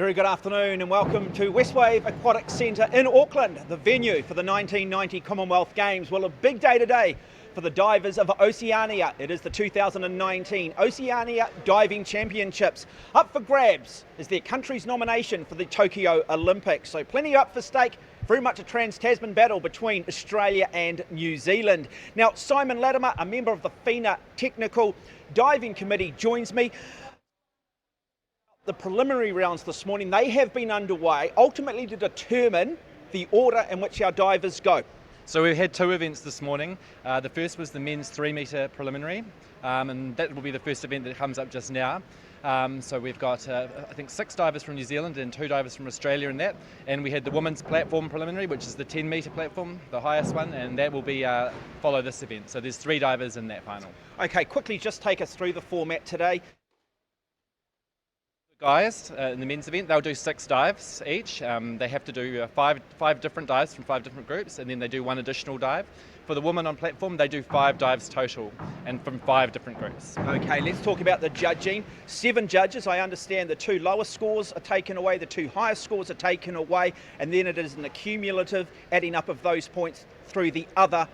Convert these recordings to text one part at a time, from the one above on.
Very good afternoon and welcome to Westwave Aquatics Centre in Auckland, the venue for the 1990 Commonwealth Games. Well, a big day today for the divers of Oceania. It is the 2019 Oceania Diving Championships. Up for grabs is their country's nomination for the Tokyo Olympics. So plenty up for stake. Very much a trans-Tasman battle between Australia and New Zealand. Now, Simon Latimer, a member of the FINA Technical Diving Committee, joins me. The preliminary rounds this morning, they have been underway, ultimately to determine the order in which our divers go. So we had two events this morning. The first was the men's 3 metre preliminary, and that will be the first event that comes up just now. So we've got, I think, 6 divers from New Zealand and 2 divers from Australia in that. And we had the women's platform preliminary, which is the 10 metre platform, the highest one, and that will be follow this event. So there's 3 divers in that final. Okay, quickly just take us through the format today. Guys in the men's event, they'll do 6 dives each. They have to do five different dives from 5 different groups, and then they do 1 additional dive. For the women on platform, they do 5 dives total and from 5 different groups. Okay, let's talk about the judging. 7 judges. I understand the 2 lowest scores are taken away, the 2 highest scores are taken away, and then it is an accumulative adding up of those points through the other,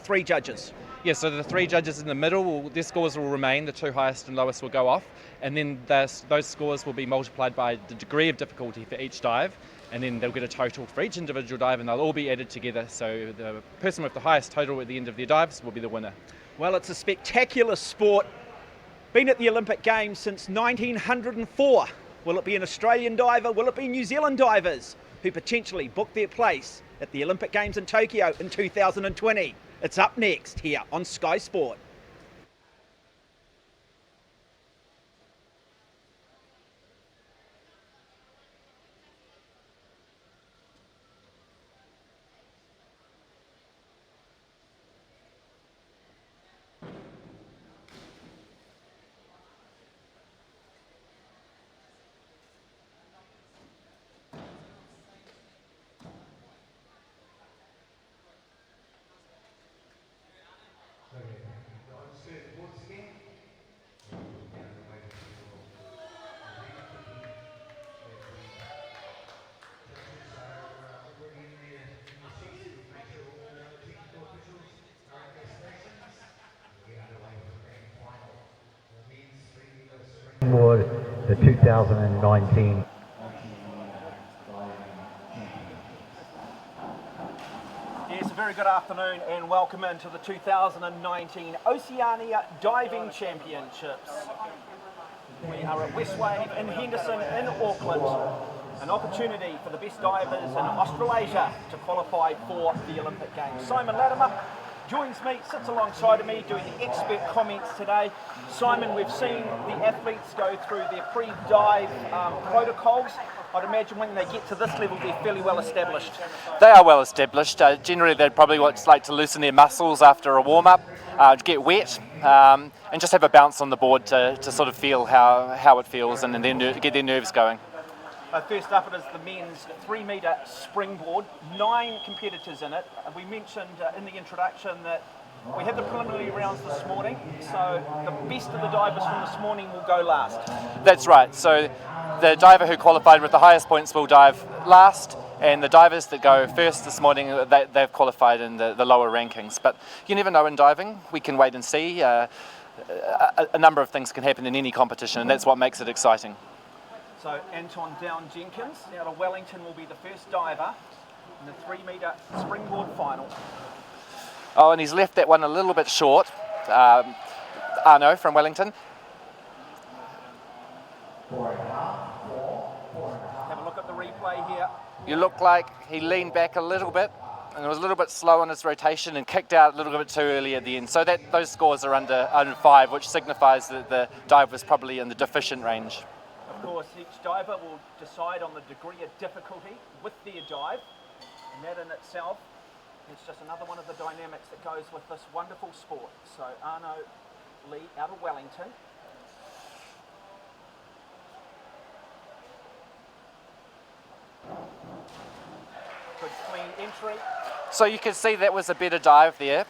3 judges? Yeah, so the 3 judges in the middle, their scores will remain, the 2 highest and lowest will go off, and then those scores will be multiplied by the degree of difficulty for each dive, and then they'll get a total for each individual dive, and they'll all be added together, so the person with the highest total at the end of their dives will be the winner. Well, it's a spectacular sport. Been at the Olympic Games since 1904. Will it be an Australian diver? Will it be New Zealand divers who potentially book their place at the Olympic Games in Tokyo in 2020? It's up next here on Sky Sport. Springboard, the 2019. Yes, a very good afternoon and welcome into the 2019 Oceania Diving Championships. We are at Westwave in Henderson in Auckland. An opportunity for the best divers in Australasia to qualify for the Olympic Games. Simon Latimer joins me, sits alongside of me, doing the expert comments today. Simon, we've seen the athletes go through their pre-dive protocols. I'd imagine when they get to this level, they're fairly well established. They are well established. Generally, they'd probably like to loosen their muscles after a warm-up, to get wet, and just have a bounce on the board to sort of feel how it feels and then get their nerves going. First up, it is the men's 3 metre springboard, 9 competitors in it. We mentioned in the introduction that we had the preliminary rounds this morning, so the best of the divers from this morning will go last. That's right, so the diver who qualified with the highest points will dive last, and the divers that go first this morning, they've qualified in the lower rankings. But you never know in diving, we can wait and see. A number of things can happen in any competition, and that's what makes it exciting. So Anton Down-Jenkins out of Wellington will be the first diver in the 3 metre springboard final. Oh, and he's left that one a little bit short. Arno from Wellington. Have a look at the replay here. You look like he leaned back a little bit and it was a little bit slow on his rotation and kicked out a little bit too early at the end. So those scores are under 5, which signifies that the dive was probably in the deficient range. Of course, each diver will decide on the degree of difficulty with their dive, and that in itself is just another one of the dynamics that goes with this wonderful sport. So Arno Lee out of Wellington. Good clean entry. So you can see that was a better dive there,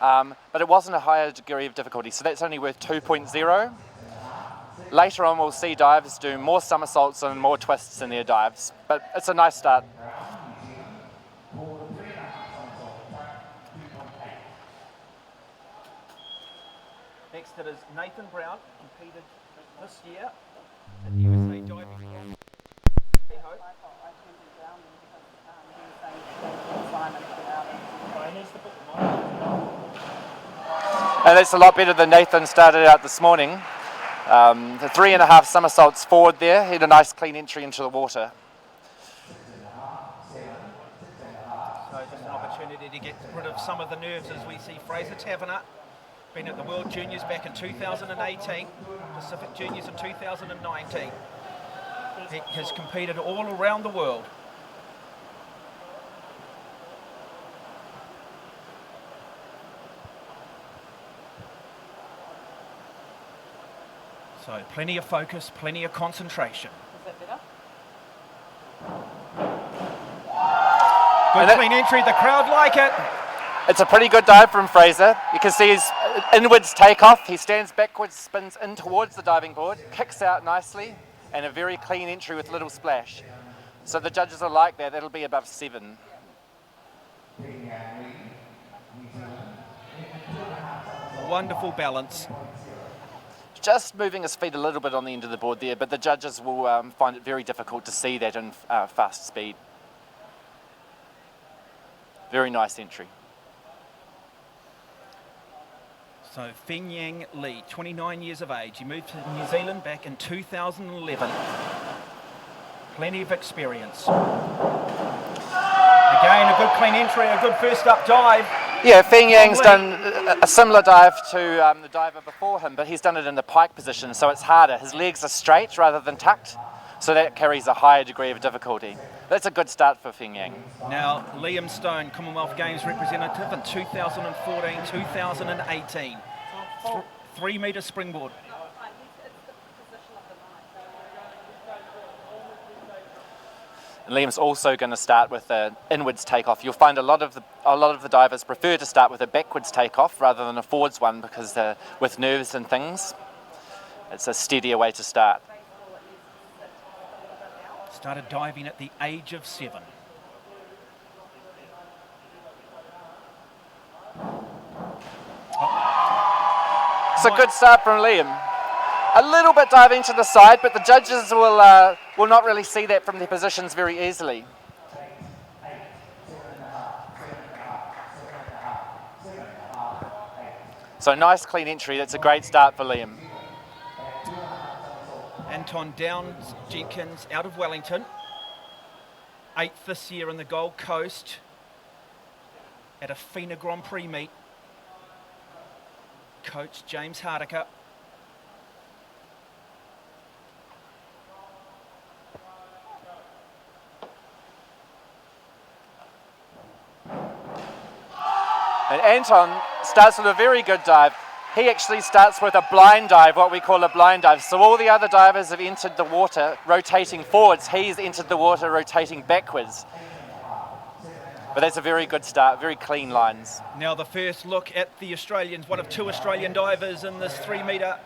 but it wasn't a higher degree of difficulty, so that's only worth 2.0. Later on we'll see divers do more somersaults and more twists in their dives, but it's a nice start. Next it is Nathan Brown, competed this year at the USA Diving. And it's a lot better than Nathan started out this morning. The 3.5 somersaults forward there, he had a nice clean entry into the water. So just an opportunity to get rid of some of the nerves as we see Fraser Taverner, been at the World Juniors back in 2018, Pacific Juniors in 2019. He has competed all around the world. So plenty of focus, plenty of concentration. Is that better? Good clean entry, the crowd like it. It's a pretty good dive from Fraser. You can see his inwards takeoff. He stands backwards, spins in towards the diving board, kicks out nicely, and a very clean entry with little splash. So the judges will like that. That'll be above 7. Wonderful balance. Just moving his feet a little bit on the end of the board there, but the judges will find it very difficult to see that in fast speed. Very nice entry. So Feng Yang Lee, 29 years of age. He moved to New Zealand back in 2011. Plenty of experience. Again, a good clean entry, a good first up dive. Yeah, Feng Yang's done a similar dive to the diver before him, but he's done it in the pike position, so it's harder. His legs are straight rather than tucked, so that carries a higher degree of difficulty. That's a good start for Feng Yang. Now, Liam Stone, Commonwealth Games representative in 2014, 2018. 3 metre springboard. And Liam's also going to start with an inwards takeoff. You'll find a lot of the divers prefer to start with a backwards takeoff rather than a forwards one because with nerves and things, it's a steadier way to start. Started diving at the age of 7. It's a good start from Liam. A little bit diving to the side, but the judges will not really see that from their positions very easily. So nice clean entry, that's a great start for Liam. Anton Downs Jenkins out of Wellington. 8th this year in the Gold Coast at a FINA Grand Prix meet. Coach James Hardiker. And Anton starts with a very good dive. He actually starts with a blind dive, what we call a blind dive. So all the other divers have entered the water rotating forwards. He's entered the water rotating backwards. But that's a very good start, very clean lines. Now the first look at the Australians, one of 2 Australian divers in this 3 metre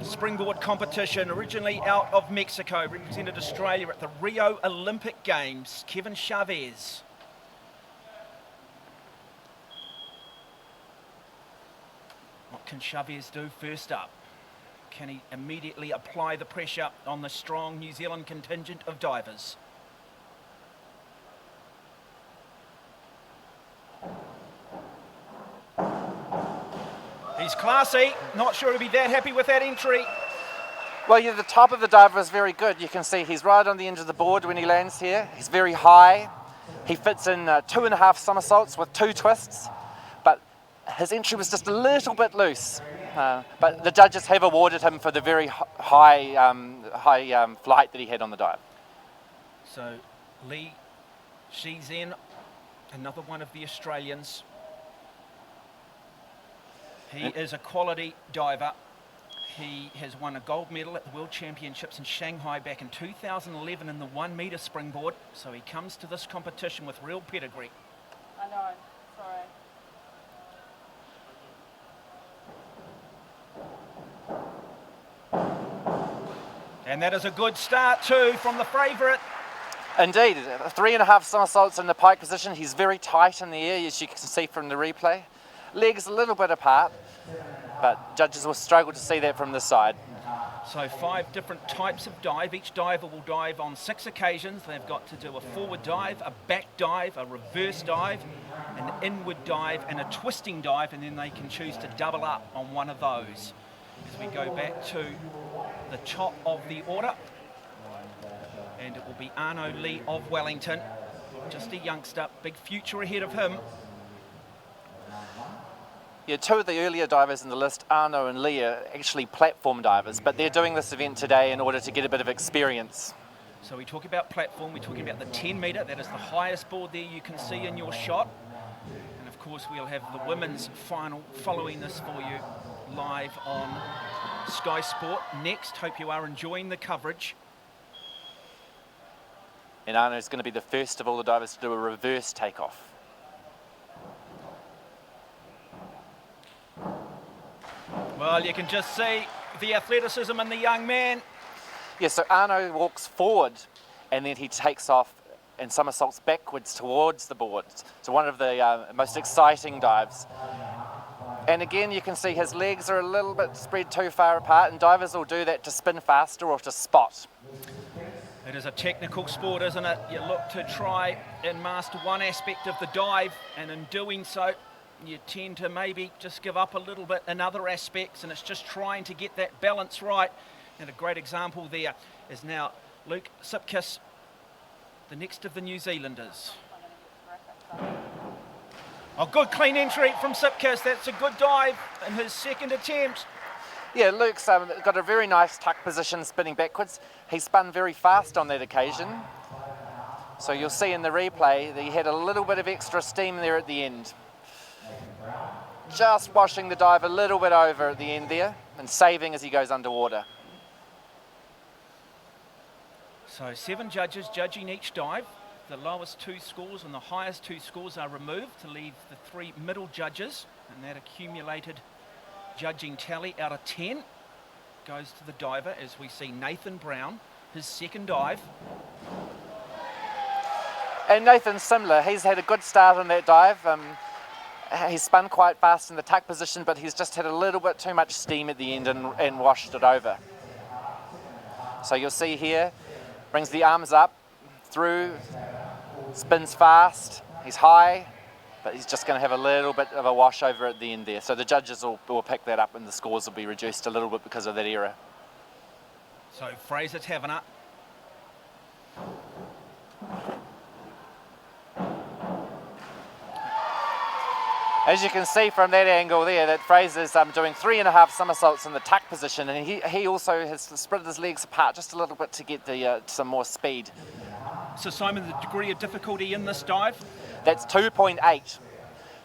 springboard competition, originally out of Mexico, represented Australia at the Rio Olympic Games, Kevin Chavez. What can Chavez do first up? Can he immediately apply the pressure on the strong New Zealand contingent of divers? He's classy, not sure he'll be that happy with that entry. Well, yeah, the top of the diver is very good. You can see he's right on the end of the board when he lands here. He's very high. He fits in 2.5 somersaults with 2 twists, but his entry was just a little bit loose. But the judges have awarded him for the very high flight that he had on the dive. So Lee Shizhen, another one of the Australians. He is a quality diver. He has won a gold medal at the World Championships in Shanghai back in 2011 in the 1 metre springboard. So he comes to this competition with real pedigree. I know, sorry. And that is a good start too from the favourite. Indeed, 3.5 somersaults in the pike position. He's very tight in the air, as you can see from the replay. Legs a little bit apart, but judges will struggle to see that from this side. So 5 different types of dive. Each diver will dive on 6 occasions. They've got to do a forward dive, a back dive, a reverse dive, an inward dive and a twisting dive, and then they can choose to double up on one of those. As we go back to the top of the order, and it will be Arno Lee of Wellington, just a youngster, big future ahead of him. Yeah, 2 of the earlier divers in the list, Arno and Lee, are actually platform divers, but they're doing this event today in order to get a bit of experience. So we talk about platform, we're talking about the 10 metre, that is the highest board there you can see in your shot. And of course we'll have the women's final following this for you live on Sky Sport next. Hope you are enjoying the coverage. And Arno is going to be the first of all the divers to do a reverse takeoff. Well, you can just see the athleticism in the young man. Yeah, so Arno walks forward and then he takes off and somersaults backwards towards the board. So one of the most exciting dives. And again, you can see his legs are a little bit spread too far apart, and divers will do that to spin faster or to spot. It is a technical sport, isn't it? You look to try and master one aspect of the dive, and in doing so, you tend to maybe just give up a little bit in other aspects, and it's just trying to get that balance right. And a great example there is now Luke Sipkiss, the next of the New Zealanders. A good clean entry from Sipkiss. That's a good dive in his second attempt. Yeah, Luke's got a very nice tuck position spinning backwards. He spun very fast on that occasion. So you'll see in the replay that he had a little bit of extra steam there at the end. Just washing the dive a little bit over at the end there and saving as he goes underwater. So 7 judges judging each dive. The lowest 2 scores and the highest 2 scores are removed to leave the 3 middle judges, and that accumulated judging tally out of 10 goes to the diver, as we see Nathan Brown, his second dive. And Nathan's similar. He's had a good start on that dive. He's spun quite fast in the tuck position, but he's just had a little bit too much steam at the end and washed it over. So you'll see here, brings the arms up, through, spins fast, he's high, but he's just going to have a little bit of a wash over at the end there. So the judges will pick that up and the scores will be reduced a little bit because of that error. So Fraser Taverner. As you can see from that angle there, that Fraser's doing 3.5 somersaults in the tuck position, and he also has spread his legs apart just a little bit to get the some more speed. So Simon, the degree of difficulty in this dive? That's 2.8.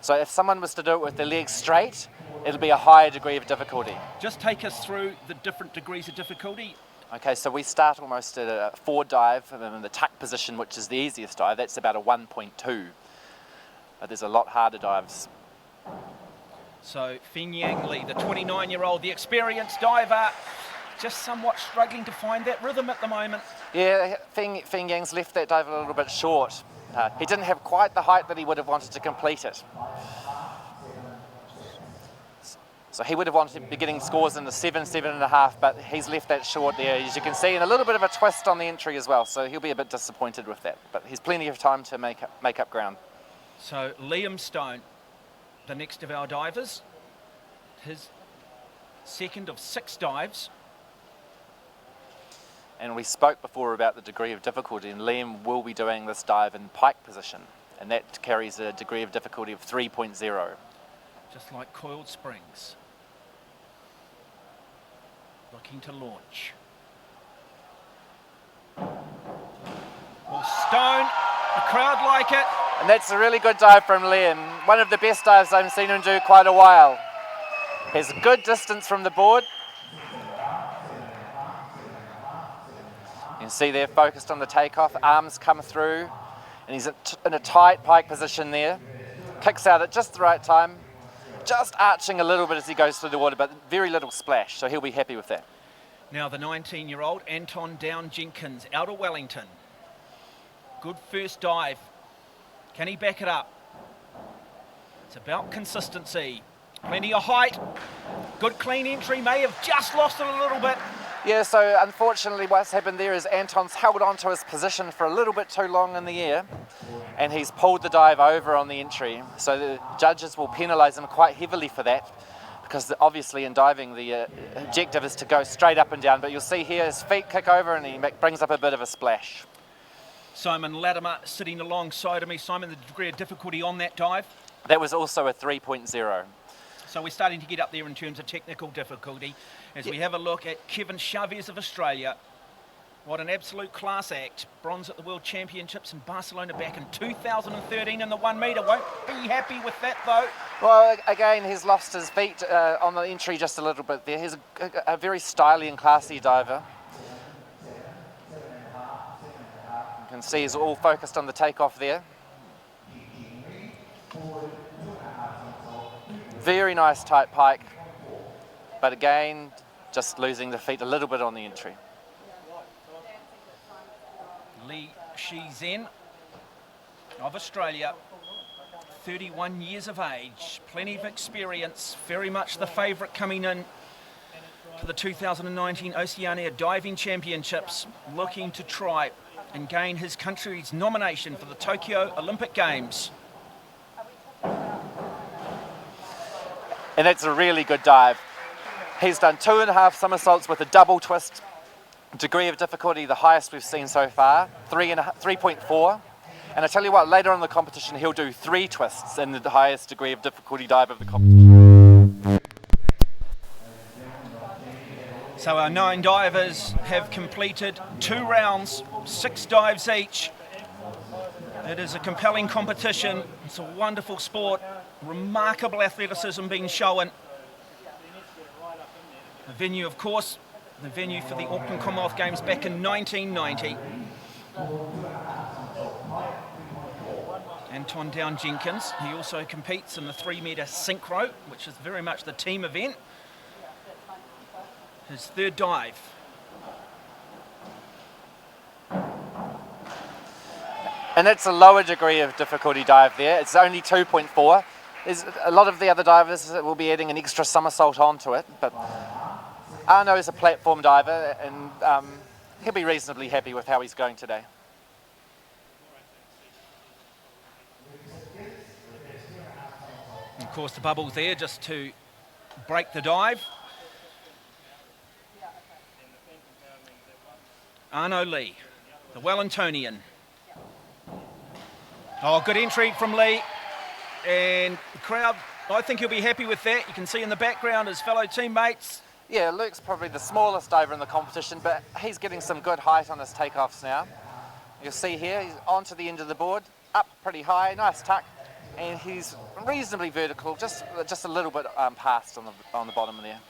So if someone was to do it with their legs straight, it'll be a higher degree of difficulty. Just take us through the different degrees of difficulty. Okay, so we start almost at a forward dive in the tuck position, which is the easiest dive. That's about a 1.2. But there's a lot harder dives. So Feng Yang Lee, the 29-year-old, the experienced diver, just somewhat struggling to find that rhythm at the moment. Yeah, Feng Yang's left that dive a little bit short. He didn't have quite the height that he would have wanted to complete it. So he would have wanted to be getting scores in the 7.5, but he's left that short there, as you can see, and a little bit of a twist on the entry as well, so he'll be a bit disappointed with that. But he's plenty of time to make up ground. So Liam Stone, the next of our divers, his second of 6 dives. And we spoke before about the degree of difficulty, and Liam will be doing this dive in pike position, and that carries a degree of difficulty of 3.0. Just like coiled springs. Looking to launch. Well, Stone, the crowd like it. And that's a really good dive from Liam. One of the best dives I've seen him do quite a while. Has a good distance from the board. You can see they're focused on the takeoff, arms come through, and he's in a tight pike position there. Kicks out at just the right time, just arching a little bit as he goes through the water, but very little splash, so he'll be happy with that. Now the 19-year-old Anton Down-Jenkins out of Wellington. Good first dive. Can he back it up? It's about consistency. Plenty of height. Good clean entry. May have just lost it a little bit. Yeah, so unfortunately what's happened there is Anton's held on to his position for a little bit too long in the air, and he's pulled the dive over on the entry. So the judges will penalise him quite heavily for that, because obviously in diving the objective is to go straight up and down, but you'll see here his feet kick over and he brings up a bit of a splash. Simon Latimer sitting alongside of me. Simon, the degree of difficulty on that dive? That was also a 3.0. So we're starting to get up there in terms of technical difficulty as we have a look at Kevin Chavez of Australia. What an absolute class act. Bronze at the World Championships in Barcelona back in 2013 in the 1 metre. Won't be happy with that though. Well, again, he's lost his feet on the entry just a little bit there. He's a very stylish and classy diver. You can see he's all focused on the takeoff there. Very nice tight pike, but again, just losing the feet a little bit on the entry. Li Shizhen of Australia, 31 years of age, plenty of experience, very much the favourite coming in to the 2019 Oceania Diving Championships, looking to try and gain his country's nomination for the Tokyo Olympic Games. And that's a really good dive. He's done 2.5 somersaults with a double twist. Degree of difficulty, the highest we've seen so far, 3.4. And I tell you what, later on in the competition, he'll do 3 twists in the highest degree of difficulty dive of the competition. So our 9 divers have completed 2 rounds, 6 dives each. It is a compelling competition. It's a wonderful sport. Remarkable athleticism being shown. The venue, of course, the venue for the Auckland Commonwealth Games back in 1990. Anton Down-Jenkins, he also competes in the 3 metre synchro, which is very much the team event. His third dive. And that's a lower degree of difficulty dive there. It's only 2.4. There's a lot of the other divers that will be adding an extra somersault onto it, but Arno is a platform diver, and he'll be reasonably happy with how he's going today. Of course, the bubble there just to break the dive. Arno Lee, the Wellingtonian. Oh, good entry from Lee. And the crowd, I think he'll be happy with that. You can see in the background his fellow teammates. Yeah, Luke's probably the smallest diver in the competition, but he's getting some good height on his takeoffs now. You'll see here, he's onto the end of the board, up pretty high, nice tuck, and he's reasonably vertical, just a little bit past on the bottom there.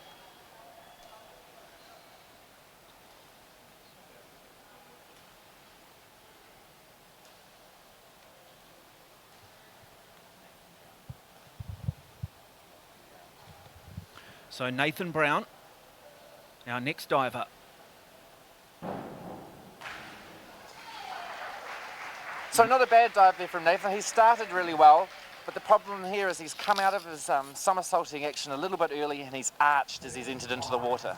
So Nathan Brown, our next diver. So not a bad dive there from Nathan. He started really well, but the problem here is he's come out of his somersaulting action a little bit early, and he's arched as he's entered into the water.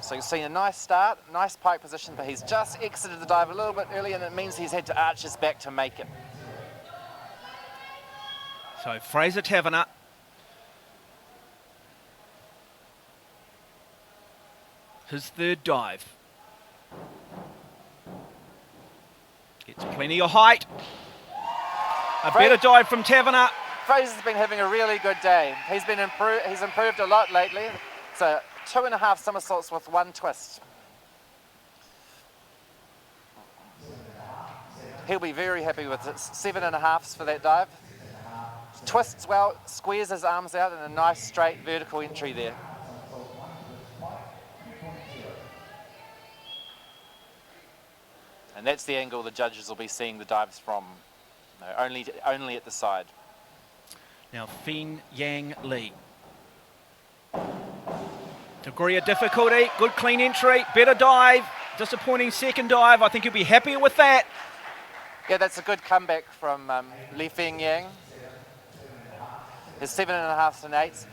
So you'll see a nice start, nice pike position, but he's just exited the dive a little bit early, and it means he's had to arch his back to make it. So Fraser Taverner. His third dive. Gets plenty of height. A better dive from Taverner. Fraser's been having a really good day. He's improved a lot lately. So 2.5 somersaults with 1 twist. He'll be very happy with it. 7.5s for that dive. Twists well, squares his arms out, and a nice straight vertical entry there. And that's the angle the judges will be seeing the dives from. No, only at the side. Now Fin Yang Lee. Degree of difficulty, good clean entry, better dive, disappointing second dive. I think he'll be happier with that. Yeah, that's a good comeback from Li Fengyang. His 7.5s and 8s.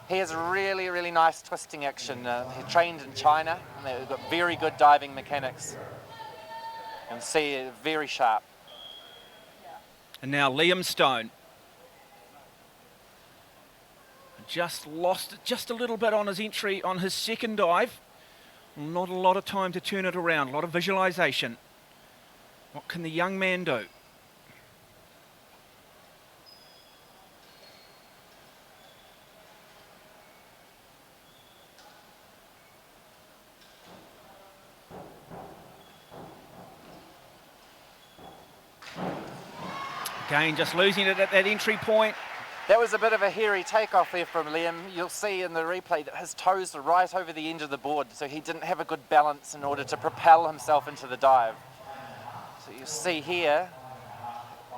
He has really, really nice twisting action. He trained in China, and they've got very good diving mechanics. And see, very sharp. And now Liam Stone. Just lost just a little bit on his entry on his second dive. Not a lot of time to turn it around, a lot of visualization. What can the young man do? Again, just losing it at that entry point. That was a bit of a hairy takeoff there from Liam. You'll see in the replay that his toes were right over the end of the board, so he didn't have a good balance in order to propel himself into the dive. So you see here,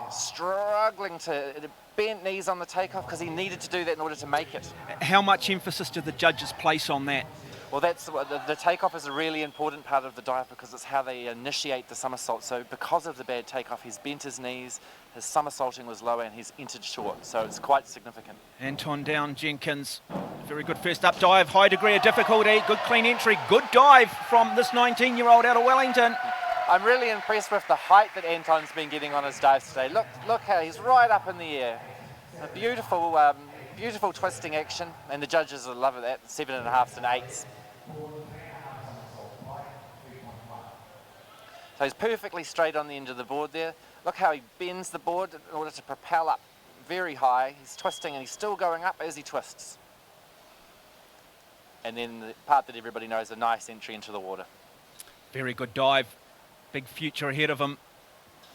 struggling to bent knees on the takeoff because he needed to do that in order to make it. How much emphasis did the judges place on that? Well, that's the takeoff is a really important part of the dive because it's how they initiate the somersault. So because of the bad takeoff, he's bent his knees, his somersaulting was lower, and he's entered short. So it's quite significant. Anton Down-Jenkins, very good first up dive, high degree of difficulty, good clean entry, good dive from this 19-year-old out of Wellington. I'm really impressed with the height that Anton's been getting on his dives today. Look how he's right up in the air. A beautiful, beautiful twisting action, and the judges will love it at 7.5s and 8s. So he's perfectly straight on the end of the board there. Look how he bends the board in order to propel up very high. He's twisting and he's still going up as he twists. And then the part that everybody knows, a nice entry into the water. Very good dive. Big future ahead of him.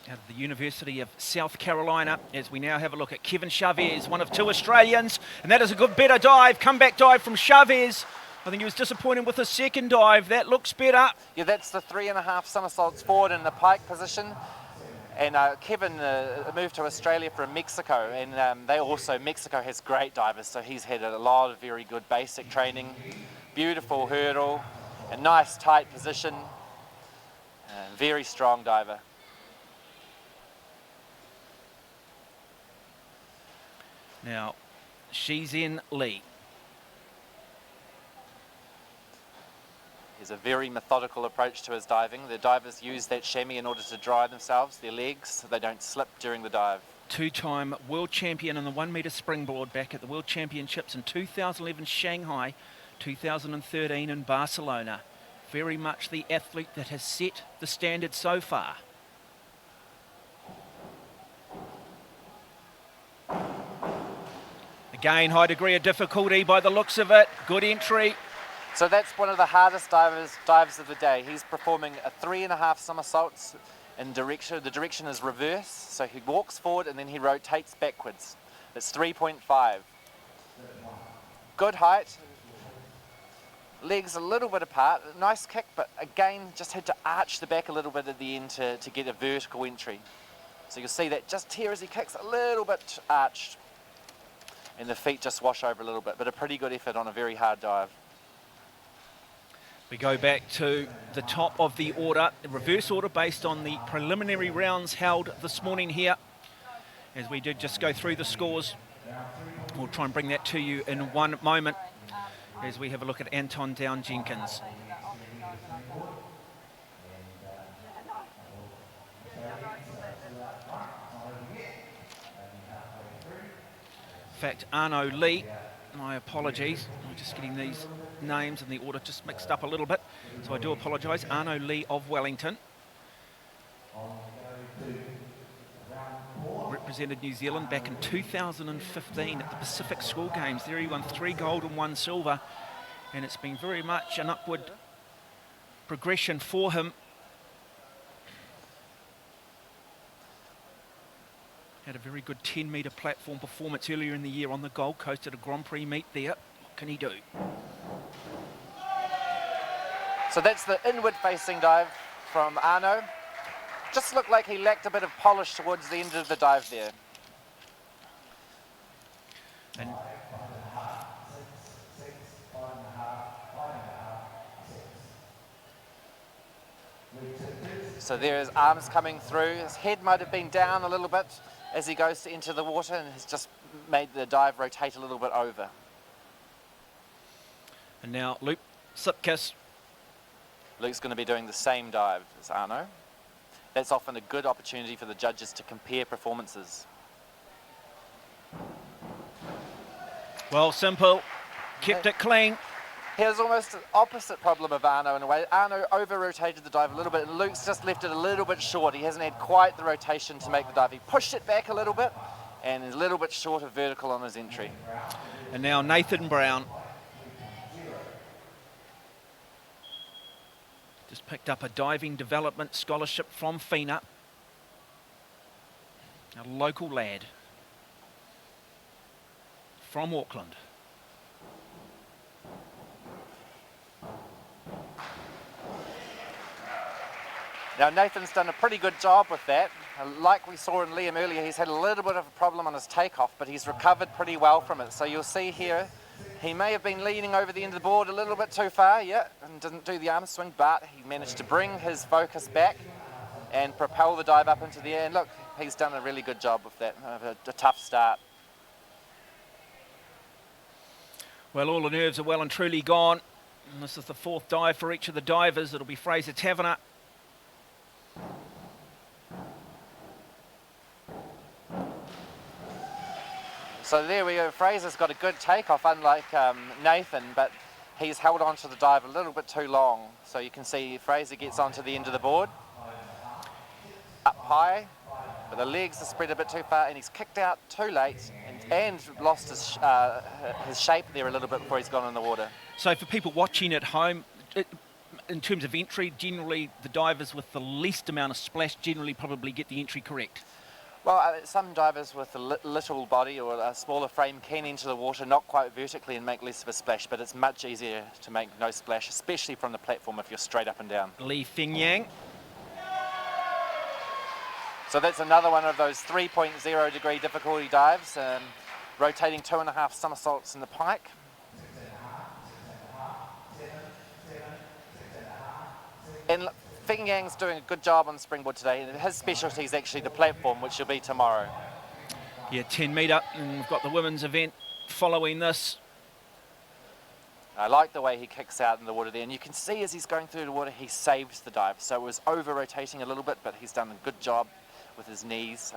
Out of the University of South Carolina, as we now have a look at Kevin Chavez, one of two Australians, and that is a good better dive, comeback dive from Chavez. I think he was disappointed with his second dive. That looks better. Yeah, that's the 3.5 somersaults forward in the pike position. And Kevin moved to Australia from Mexico, and Mexico has great divers, so he's had a lot of very good basic training. Beautiful hurdle, a nice tight position, very strong diver. Now, Shizhen Li. He's a very methodical approach to his diving. The divers use that chamois in order to dry themselves, their legs, so they don't slip during the dive. Two-time world champion in the 1 metre springboard back at the World Championships in 2011 Shanghai, 2013 in Barcelona. Very much the athlete that has set the standard so far. Again, high degree of difficulty by the looks of it. Good entry. So that's one of the hardest dives of the day. He's performing a 3.5 somersaults in direction. The direction is reverse, so he walks forward and then he rotates backwards. It's 3.5. Good height. Legs a little bit apart. Nice kick, but again, just had to arch the back a little bit at the end to get a vertical entry. So you'll see that just here as he kicks, a little bit arched. And the feet just wash over a little bit, but a pretty good effort on a very hard dive. We go back to the top of the order, the reverse order based on the preliminary rounds held this morning here. As we did just go through the scores, we'll try and bring that to you in one moment as we have a look at Anton Down-Jenkins. In fact, Arno Lee, my apologies, I'm just getting these names and the order just mixed up a little bit, so I do apologise. Arno Lee of Wellington represented New Zealand back in 2015 at the Pacific School Games. There he won 3 gold and 1 silver, and it's been very much an upward progression for him. Had a very good 10-metre platform performance earlier in the year on the Gold Coast at a Grand Prix meet there. What can he do? So that's the inward-facing dive from Arno. Just looked like he lacked a bit of polish towards the end of the dive there. And So there his arms coming through. His head might have been down a little bit as he goes to enter the water, and has just made the dive rotate a little bit over. And now Luke Sipkiss. Luke's going to be doing the same dive as Arno. That's often a good opportunity for the judges to compare performances. Well, simple. Kept it clean. Here's almost an opposite problem of Arno in a way. Arno over-rotated the dive a little bit, and Luke's just left it a little bit short. He hasn't had quite the rotation to make the dive. He pushed it back a little bit, and is a little bit short of vertical on his entry. And now Nathan Brown. Just picked up a diving development scholarship from FINA. A local lad from Auckland. Now Nathan's done a pretty good job with that. Like we saw in Liam earlier, he's had a little bit of a problem on his takeoff, but he's recovered pretty well from it. So you'll see here, he may have been leaning over the end of the board a little bit too far, and didn't do the arm swing, but he managed to bring his focus back and propel the dive up into the air. And look, he's done a really good job with that, a tough start. Well, all the nerves are well and truly gone. And this is the fourth dive for each of the divers. It'll be Fraser Taverner. So there we go, Fraser's got a good takeoff, unlike Nathan, but he's held on to the dive a little bit too long. So you can see Fraser gets onto the end of the board, up high, but the legs are spread a bit too far, and he's kicked out too late and lost his shape there a little bit before he's gone in the water. So for people watching at home, in terms of entry, generally the divers with the least amount of splash generally probably get the entry correct. Well, some divers with a little body or a smaller frame can enter the water not quite vertically and make less of a splash, but it's much easier to make no splash, especially from the platform if you're straight up and down. Li Feng Yang. So that's another one of those 3.0 degree difficulty dives, rotating 2.5 somersaults in the pike. And Feng Yang's doing a good job on the springboard today, and his specialty is actually the platform, which will be tomorrow. Yeah, 10 metre, and we've got the women's event following this. I like the way he kicks out in the water there, and you can see as he's going through the water, he saves the dive. So it was over-rotating a little bit, but he's done a good job with his knees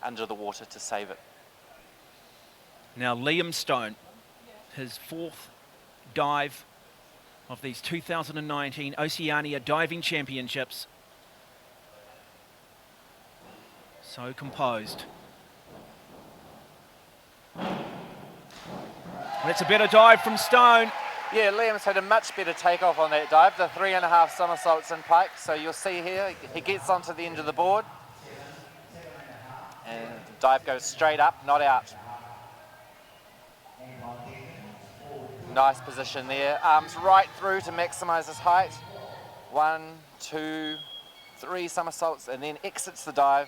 under the water to save it. Now Liam Stone, his fourth dive of these 2019 Oceania Diving Championships. So composed. That's a better dive from Stone. Yeah, Liam's had a much better takeoff on that dive, the 3.5 somersaults in pike. So you'll see here, he gets onto the end of the board, and the dive goes straight up, not out. Nice position there, arms right through to maximise his height. 1, 2, 3 somersaults, and then exits the dive.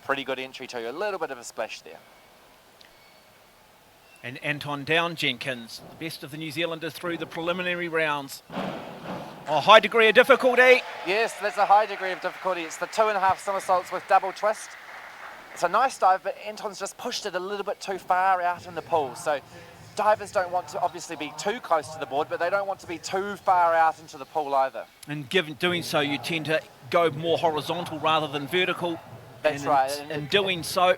Pretty good entry too, a little bit of a splash there. And Anton Down Jenkins, the best of the New Zealanders through the preliminary rounds. A high degree of difficulty. Yes, there's a high degree of difficulty. It's the 2.5 somersaults with double twist. It's a nice dive, but Anton's just pushed it a little bit too far out in the pool. So divers don't want to obviously be too close to the board, but they don't want to be too far out into the pool either. And given doing so, you tend to go more horizontal rather than vertical. That's right. In doing so,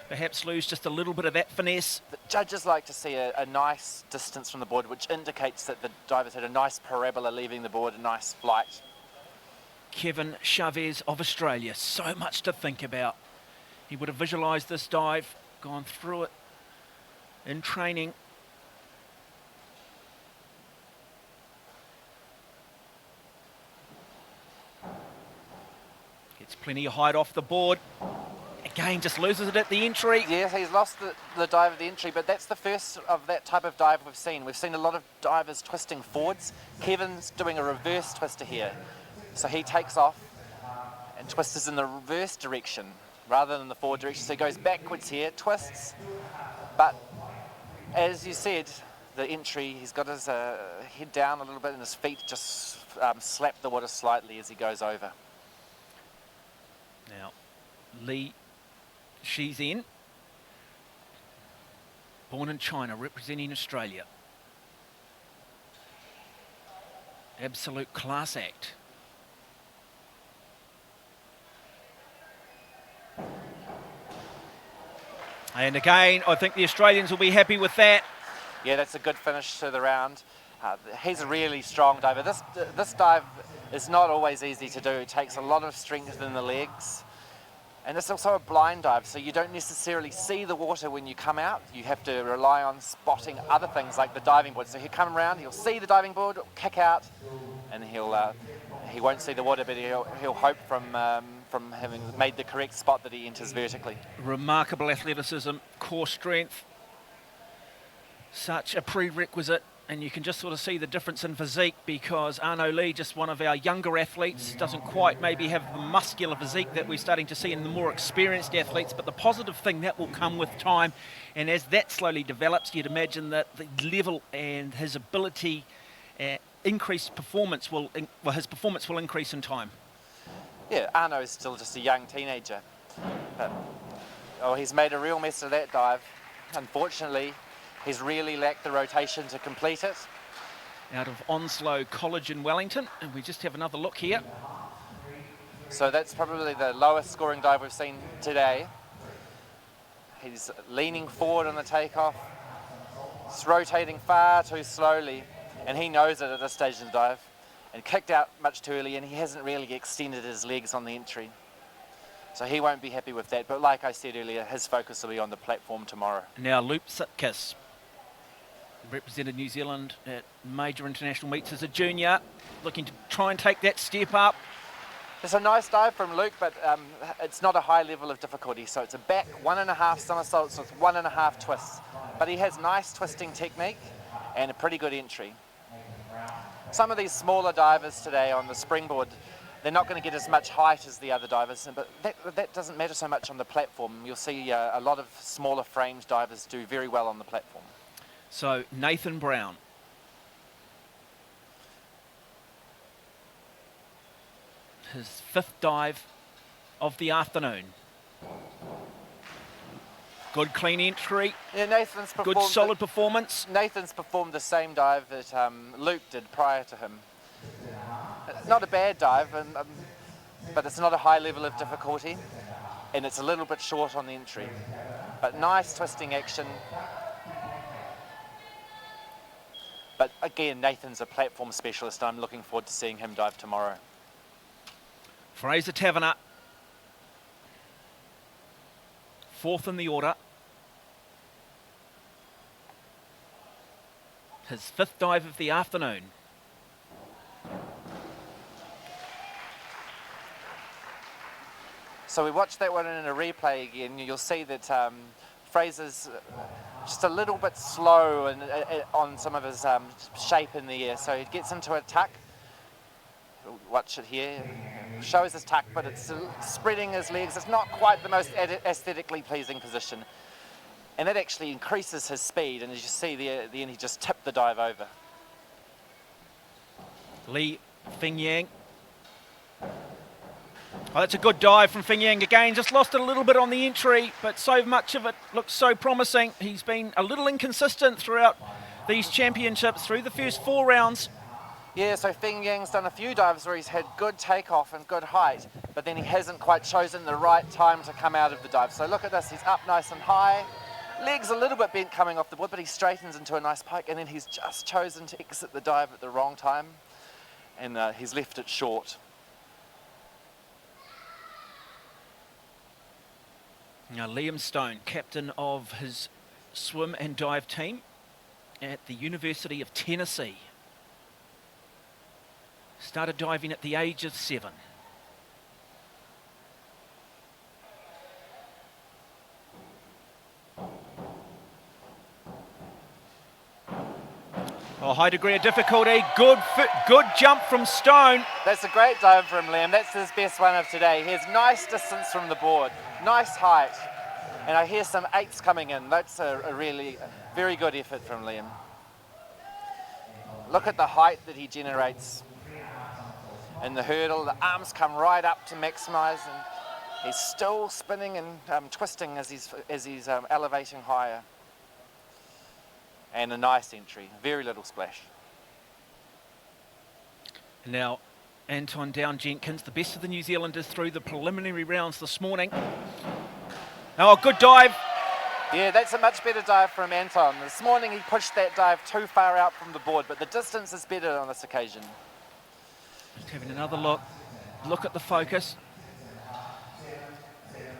perhaps lose just a little bit of that finesse. The judges like to see a nice distance from the board, which indicates that the divers had a nice parabola leaving the board, a nice flight. Kevin Chavez of Australia, so much to think about. He would have visualised this dive, gone through it in training. Gets plenty of height off the board. Again, just loses it at the entry. Yes, he's lost the dive at the entry, but that's the first of that type of dive we've seen. We've seen a lot of divers twisting forwards. Kevin's doing a reverse twister here. So he takes off and twists in the reverse direction rather than the forward direction. So he goes backwards here, twists, but as you said, the entry, he's got his head down a little bit and his feet just slap the water slightly as he goes over. Now, Li Shizhen, born in China, representing Australia. Absolute class act. And again, I think the Australians will be happy with that. Yeah, that's a good finish to the round. He's a really strong diver. This dive is not always easy to do. It takes a lot of strength in the legs. And it's also a blind dive, so you don't necessarily see the water when you come out. You have to rely on spotting other things like the diving board. So he'll come around, he'll see the diving board, kick out, and he won't see the water, but he'll hope from having made the correct spot that he enters vertically. Remarkable athleticism, core strength, such a prerequisite. And you can just sort of see the difference in physique, because Arno Lee, just one of our younger athletes, doesn't quite maybe have the muscular physique that we're starting to see in the more experienced athletes, but the positive thing that will come with time, and as that slowly develops, you'd imagine that the level and his ability, increased performance his performance will increase in time. Yeah, Arno is still just a young teenager. But, he's made a real mess of that dive. Unfortunately, he's really lacked the rotation to complete it. Out of Onslow College in Wellington, and we just have another look here. So that's probably the lowest scoring dive we've seen today. He's leaning forward on the takeoff. It's rotating far too slowly, and he knows it at this stage of the dive, and kicked out much too early, and he hasn't really extended his legs on the entry. So he won't be happy with that, but like I said earlier, his focus will be on the platform tomorrow. Now Luke Sitkus represented New Zealand at major international meets as a junior, looking to try and take that step up. It's a nice dive from Luke, but it's not a high level of difficulty. So it's a back 1.5 somersaults with 1.5 twists. But he has nice twisting technique and a pretty good entry. Some of these smaller divers today on the Springboard, they're not going to get as much height as the other divers, but that doesn't matter so much on the platform. You'll see a lot of smaller framed divers do very well on the platform. So Nathan Brown. His 5th dive of the afternoon. Good clean entry. Yeah, Nathan's performed good solid performance. Nathan's performed the same dive that Luke did prior to him. Not a bad dive, but it's not a high level of difficulty, and it's a little bit short on the entry. But nice twisting action. But again, Nathan's a platform specialist, and I'm looking forward to seeing him dive tomorrow. Fraser Taverner, 4th in the order. His 5th dive of the afternoon. So we watched that one in a replay again. You'll see that Fraser's just a little bit slow on some of his shape in the air. So he gets into a tuck. Watch it here. Shows his tuck, but it's spreading his legs. It's not quite the most aesthetically pleasing position. And that actually increases his speed. And as you see there, at the end, he just tipped the dive over. Li Fingyang. Oh, that's a good dive from Fingyang again. Just lost it a little bit on the entry, but so much of it looks so promising. He's been a little inconsistent throughout these championships, through the first 4 rounds. Yeah, so Fingyang's done a few dives where he's had good takeoff and good height, but then he hasn't quite chosen the right time to come out of the dive. So look at this, he's up nice and high. Legs a little bit bent coming off the board, but he straightens into a nice pike, and then he's just chosen to exit the dive at the wrong time, and he's left it short. Now Liam Stone, captain of his swim and dive team at the University of Tennessee. Started diving at the age of 7. Oh, high degree of difficulty. Good jump from Stone. That's a great dive from Liam. That's his best one of today. He has nice distance from the board, nice height, and I hear some 8s coming in. That's a really very good effort from Liam. Look at the height that he generates. in the hurdle. The arms come right up to maximise, and he's still spinning and twisting as he's elevating higher. And a nice entry, very little splash. Now, Anton Down-Jenkins, the best of the New Zealanders through the preliminary rounds this morning. Oh, good dive. Yeah, that's a much better dive from Anton. This morning he pushed that dive too far out from the board, but the distance is better on this occasion. Just having another look at the focus.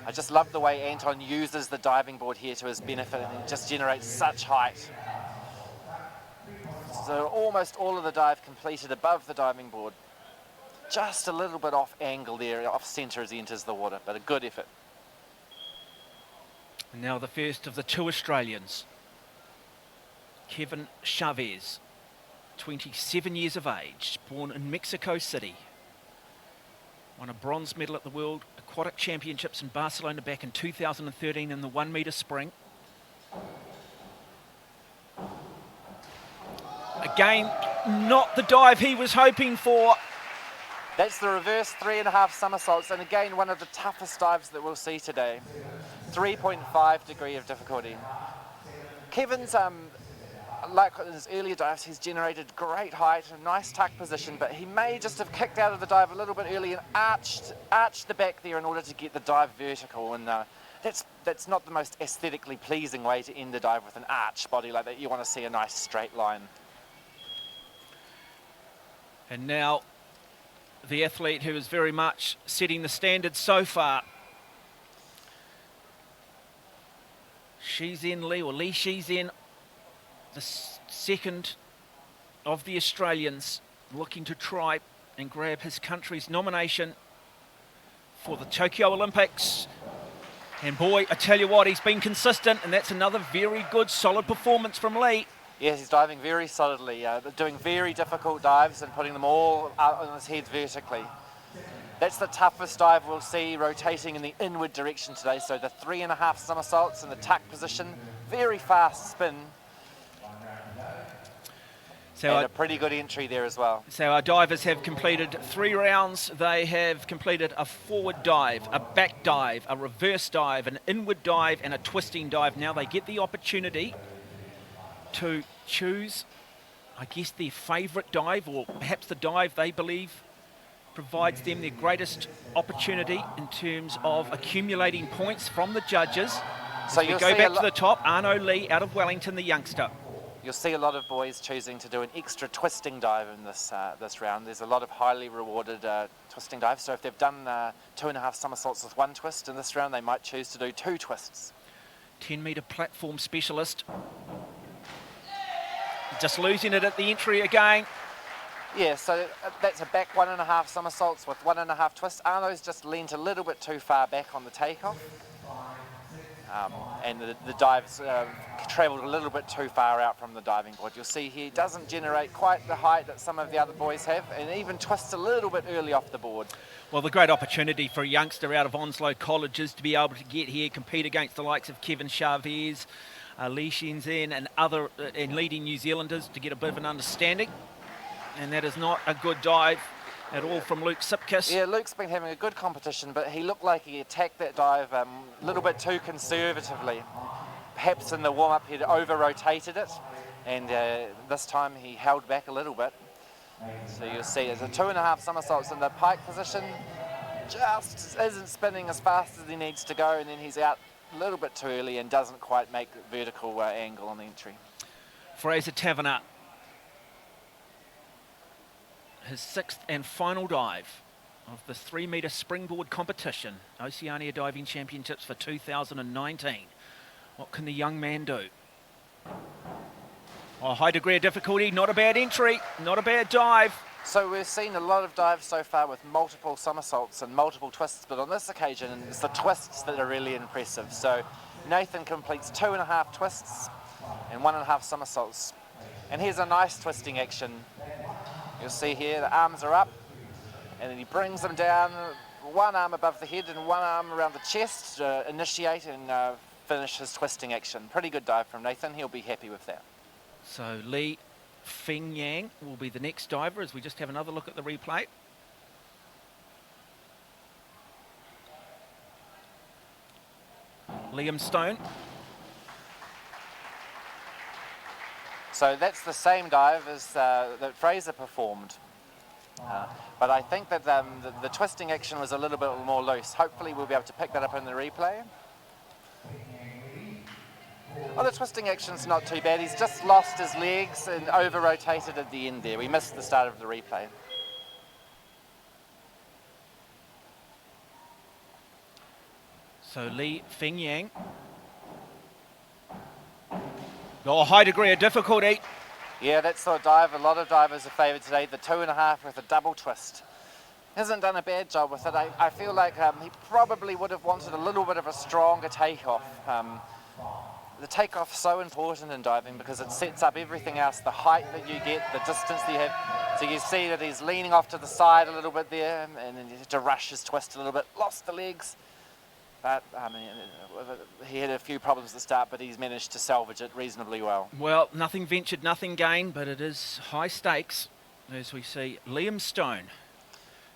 I just love the way Anton uses the diving board here to his benefit, and just generates such height. So almost all of the dive completed above the diving board. Just a little bit off angle there, off centre as he enters the water, but a good effort. And now the first of the two Australians. Kevin Chavez, 27 years of age, born in Mexico City. Won a bronze medal at the World Aquatic Championships in Barcelona back in 2013 in the 1 metre spring. Again, not the dive he was hoping for. That's the reverse 3.5 somersaults, and again, one of the toughest dives that we'll see today. 3.5 degree of difficulty. Kevin's, like his earlier dives, he's generated great height, a nice tuck position, but he may just have kicked out of the dive a little bit early and arched the back there in order to get the dive vertical, and that's not the most aesthetically pleasing way to end the dive with an arched body like that. You want to see a nice straight line. And now the athlete who is very much setting the standard so far. Li Shizhen, the second of the Australians, looking to try and grab his country's nomination for the Tokyo Olympics. And boy, I tell you what, he's been consistent, and that's another very good, solid performance from Li. Yes, he's diving very solidly, doing very difficult dives and putting them all out on his head vertically. That's the toughest dive we'll see, rotating in the inward direction today. So the 3.5 somersaults in the tuck position, very fast spin. And a pretty good entry there as well. So our divers have completed 3 rounds. They have completed a forward dive, a back dive, a reverse dive, an inward dive, and a twisting dive. Now they get the opportunity to choose, I guess, their favourite dive, or perhaps the dive they believe provides them their greatest opportunity in terms of accumulating points from the judges. So we go back to the top, Arno Lee out of Wellington, the youngster. You'll see a lot of boys choosing to do an extra twisting dive in this round. There's a lot of highly rewarded twisting dives. So if they've done 2.5 somersaults with 1 twist in this round, they might choose to do 2 twists. 10 metre platform specialist. Just losing it at the entry again. Yeah, so that's a back 1.5 somersaults with 1.5 twists. Arno's just leant a little bit too far back on the takeoff. And the dive's travelled a little bit too far out from the diving board. You'll see he doesn't generate quite the height that some of the other boys have, and even twists a little bit early off the board. Well, the great opportunity for a youngster out of Onslow College is to be able to get here, compete against the likes of Kevin Chavez, Li Shenzhen and leading New Zealanders to get a bit of an understanding. And that is not a good dive at all from Luke Sipkis. Yeah, Luke's been having a good competition, but he looked like he attacked that dive a little bit too conservatively. Perhaps in the warm-up he'd over-rotated it, and this time he held back a little bit. So you'll see it's a 2.5 somersaults in the pike position, just isn't spinning as fast as he needs to go, and then he's out a little bit too early and doesn't quite make the vertical angle on the entry. Fraser Taverner, his 6th and final dive of the 3 metre springboard competition, Oceania Diving Championships for 2019. What can the young man do? Oh, high degree of difficulty, not a bad entry, not a bad dive. So we've seen a lot of dives so far with multiple somersaults and multiple twists, but on this occasion it's the twists that are really impressive. So Nathan completes 2.5 twists and 1.5 somersaults. And here's a nice twisting action. You'll see here the arms are up, and then he brings them down, one arm above the head and one arm around the chest to initiate and finish his twisting action. Pretty good dive from Nathan, he'll be happy with that. So Li Feng Yang will be the next diver as we just have another look at the replay. Liam Stone. So that's the same dive as that Fraser performed. But I think that the twisting action was a little bit more loose. Hopefully we'll be able to pick that up in the replay. Oh, the twisting action's not too bad. He's just lost his legs and over-rotated at the end there. We missed the start of the replay. So Li Fengyang. Oh, high degree of difficulty. Yeah, that sort of dive, a lot of divers are favoured today. The 2.5 with a double twist. Hasn't done a bad job with it. I feel like he probably would have wanted a little bit of a stronger takeoff. The takeoff's so important in diving because it sets up everything else, the height that you get, the distance that you have. So you see that he's leaning off to the side a little bit there, and then he had to rush his twist a little bit, lost the legs. But I mean, he had a few problems at the start, but he's managed to salvage it reasonably well. Well, nothing ventured, nothing gained, but it is high stakes, as we see Liam Stone.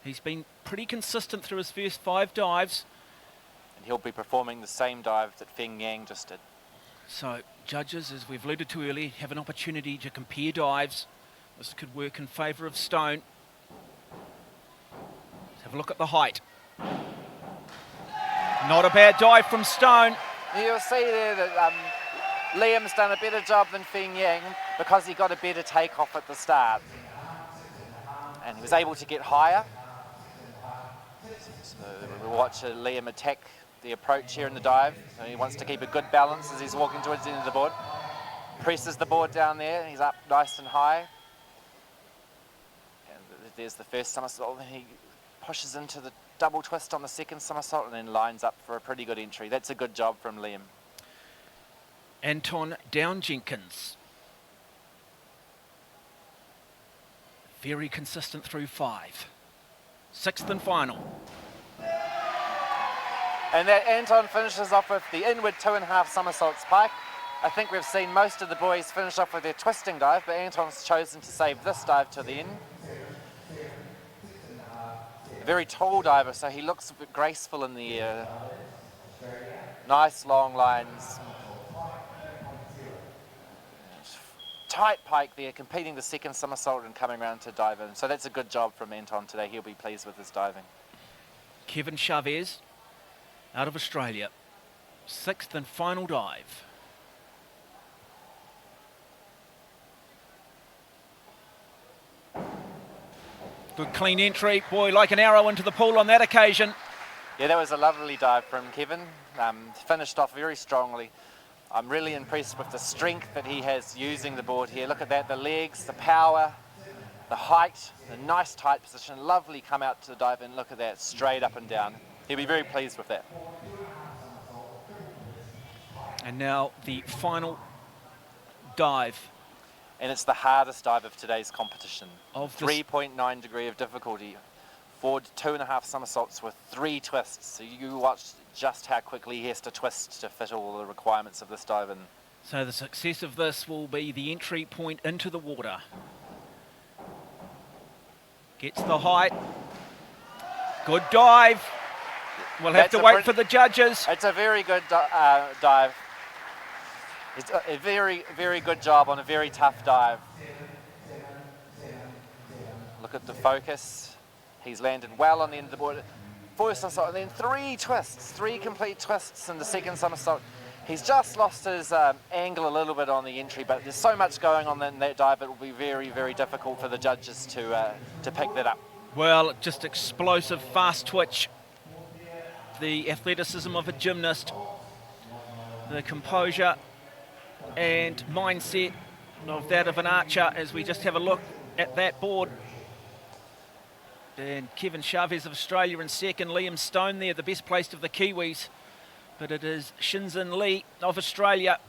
He's been pretty consistent through his first 5 dives. And he'll be performing the same dive that Feng Yang just did. So, judges, as we've alluded to earlier, have an opportunity to compare dives. This could work in favour of Stone. Let's have a look at the height. Not a bad dive from Stone. You'll see there that Liam's done a better job than Feng Yang because he got a better takeoff at the start. And he was able to get higher. So we'll watch Liam attack the approach here in the dive. So he wants to keep a good balance as he's walking towards the end of the board. Presses the board down there, he's up nice and high. And there's the first somersault, and he pushes into the double twist on the second somersault and then lines up for a pretty good entry. That's a good job from Liam. Anton Down-Jenkins. Very consistent through 5. 6th and final. And that Anton finishes off with the inward 2.5 somersault spike. I think we've seen most of the boys finish off with their twisting dive, but Anton's chosen to save this dive to the end. Very tall diver, so he looks a bit graceful in the air. Nice long lines. Tight pike there, competing the second somersault and coming around to dive in. So that's a good job from Anton today. He'll be pleased with his diving. Kevin Chavez, out of Australia. 6th and final dive. Good clean entry. Boy, like an arrow into the pool on that occasion. Yeah, that was a lovely dive from Kevin. Finished off very strongly. I'm really impressed with the strength that he has using the board here. Look at that, the legs, the power, the height, the nice tight position. Lovely come out to the dive and look at that, straight up and down. He'll be very pleased with that. And now the final dive. And it's the hardest dive of today's competition. Of this 3.9 degree of difficulty. Forward 2.5 somersaults with 3 twists. So you watch just how quickly he has to twist to fit all the requirements of this dive in. So the success of this will be the entry point into the water. Gets the height. Good dive. We'll have to wait for the judges. It's a very good dive. It's a very, very good job on a very tough dive. Look at the focus. He's landed well on the end of the board. First somersault, and then 3 twists, 3 complete twists in the second somersault. He's just lost his angle a little bit on the entry, but there's so much going on in that dive, it will be very, very difficult for the judges to pick that up. Well, just explosive, fast twitch. The athleticism of a gymnast. The composure and mindset of that of an archer as we just have a look at that board. And Kevin Chavez of Australia in second, Liam Stone there, the best placed of the Kiwis. But it is Shinzin Lee of Australia,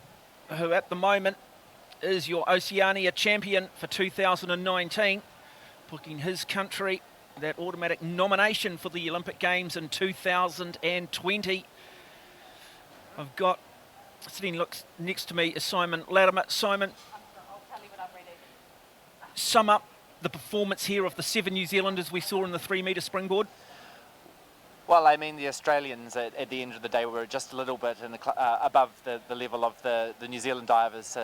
who at the moment is your Oceania champion for 2019, booking his country that automatic nomination for the Olympic Games in 2020. I've got, sitting looks next to me is Simon Latimer. Simon, I'll tell you when I'm ready. sum up the performance here of the 7 New Zealanders we saw in the 3 metre springboard. Well, I mean, the Australians at the end of the day were just a little bit above the level of the New Zealand divers.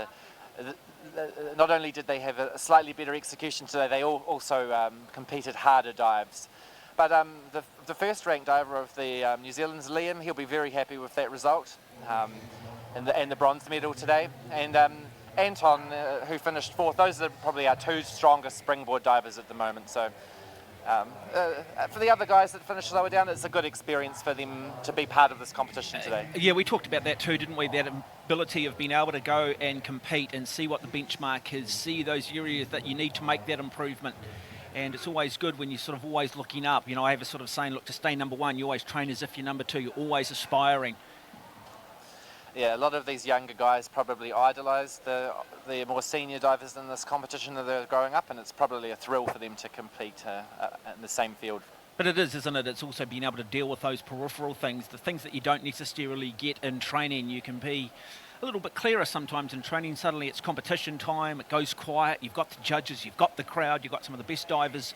Not only did they have a slightly better execution today, they also competed harder dives. But the first-ranked diver of the New Zealand's Liam, he'll be very happy with that result, and the bronze medal today. And Anton, who finished fourth, those are probably our two strongest springboard divers at the moment. So for the other guys that finished lower down, it's a good experience for them to be part of this competition today. Yeah, we talked about that too, didn't we? That ability of being able to go and compete and see what the benchmark is, see those areas that you need to make that improvement. And it's always good when you're sort of always looking up. You know, I have a sort of saying, look, to stay number one, you always train as if you're number two. You're always aspiring. Yeah, a lot of these younger guys probably idolise the more senior divers in this competition that they're growing up, and it's probably a thrill for them to compete in the same field. But it is, isn't it? It's also being able to deal with those peripheral things, the things that you don't necessarily get in training. You can be a little bit clearer sometimes in training. Suddenly it's competition time, it goes quiet, you've got the judges, you've got the crowd, you've got some of the best divers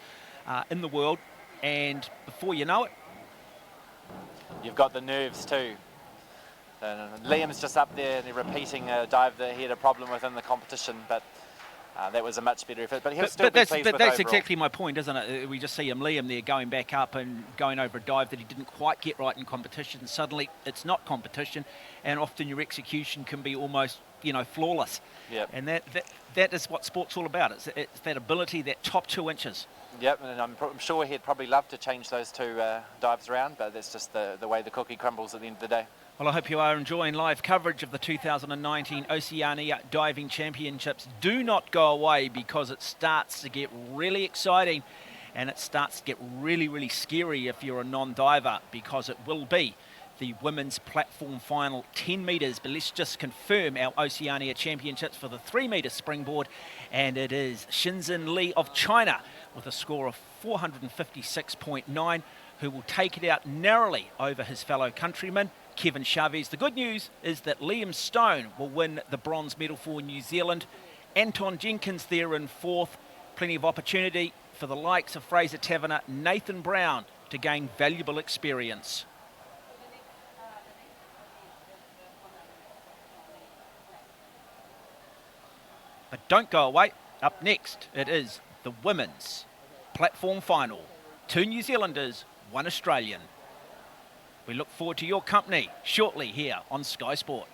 in the world, and before you know it, you've got the nerves too. Liam's just up there and they're repeating a dive that he had a problem with in the competition, but that was a much better effort. But he'll still be pleased with But that's overall. exactly my point, isn't it? We just see Liam there going back up and going over a dive that he didn't quite get right in competition. Suddenly it's not competition, and often your execution can be almost, you know, flawless. Yep. And that is what sport's all about. It's that ability, that top 2 inches. Yep, and I'm sure he'd probably love to change those two dives around, but that's just the way the cookie crumbles at the end of the day. Well, I hope you are enjoying live coverage of the 2019 Oceania Diving Championships. Do not go away, because it starts to get really exciting, and it starts to get really, really scary if you're a non-diver, because it will be the women's platform final, 10 metres. But let's just confirm our Oceania Championships for the 3 metre springboard, and it is Xinzhen Li of China with a score of 456.9, who will take it out narrowly over his fellow countryman, Kevin Chavez. The good news is that Liam Stone will win the bronze medal for New Zealand. Anton Jenkins there in fourth. Plenty of opportunity for the likes of Fraser Taverner, Nathan Brown to gain valuable experience. But don't go away. Up next, it is the women's platform final. 2 New Zealanders, 1 Australian. We look forward to your company shortly here on Sky Sport.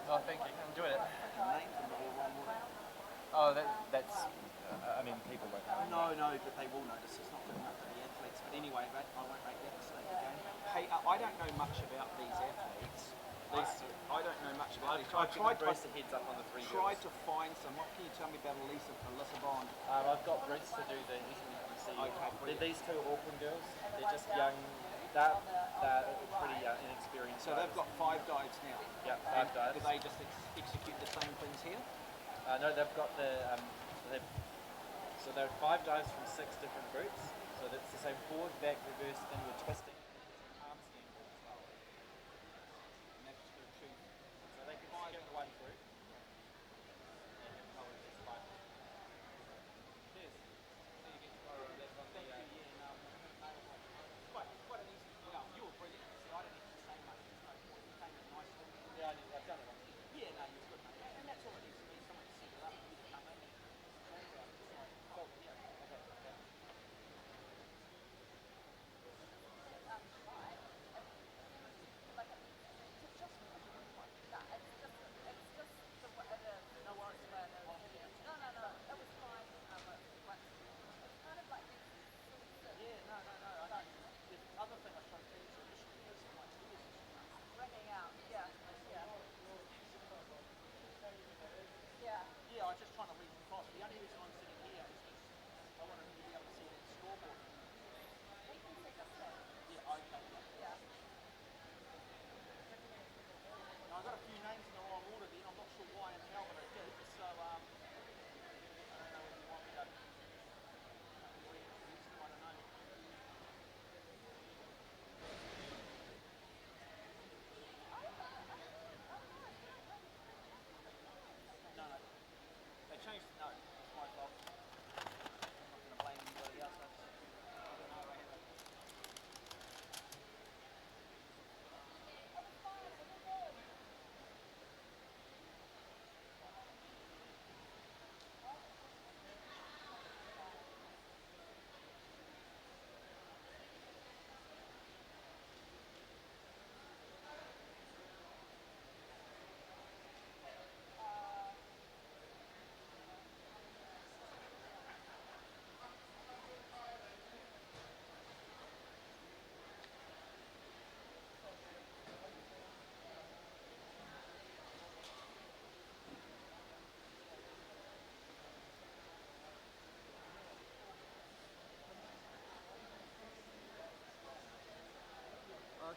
Oh, thank you. Enjoy it. Oh, that's. I mean, people won't know. No, but they will notice. It's not good enough for the athletes. But anyway, I won't make that mistake again. Hey, I don't know much about these athletes. I don't know much about these. I tried to Bruce the heads up on the three tried to find some. What can you tell me about Alyssa Bond? I've got Bruce to do the SMFC. Okay, These two Auckland girls, they're just young, they're pretty inexperienced. So they've got 5 dives now. Yeah, 5 dives. Do they just execute the same things here? No, they've got so there are 5 dives from 6 different groups. So that's the same forward, back, reverse, inward, twisting. Arm stand as well. And that's just their 2. So they can skip one group. And then probably just 5. Cheers. So you get to borrow that on the... Quite an easy. Well, you were brilliant. See, I don't need to say much. There's no point. You came in nicely. Yeah, I've done it once. Yeah, no, you're good, mate. And that's all it needs to be. Someone to set it up and you come in.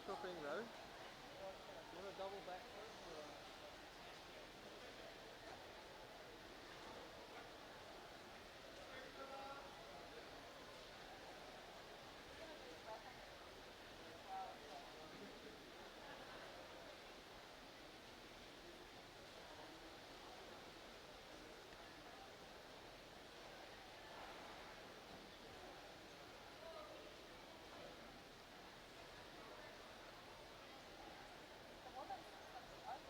special thing though. You want a double backflip or a... The woman's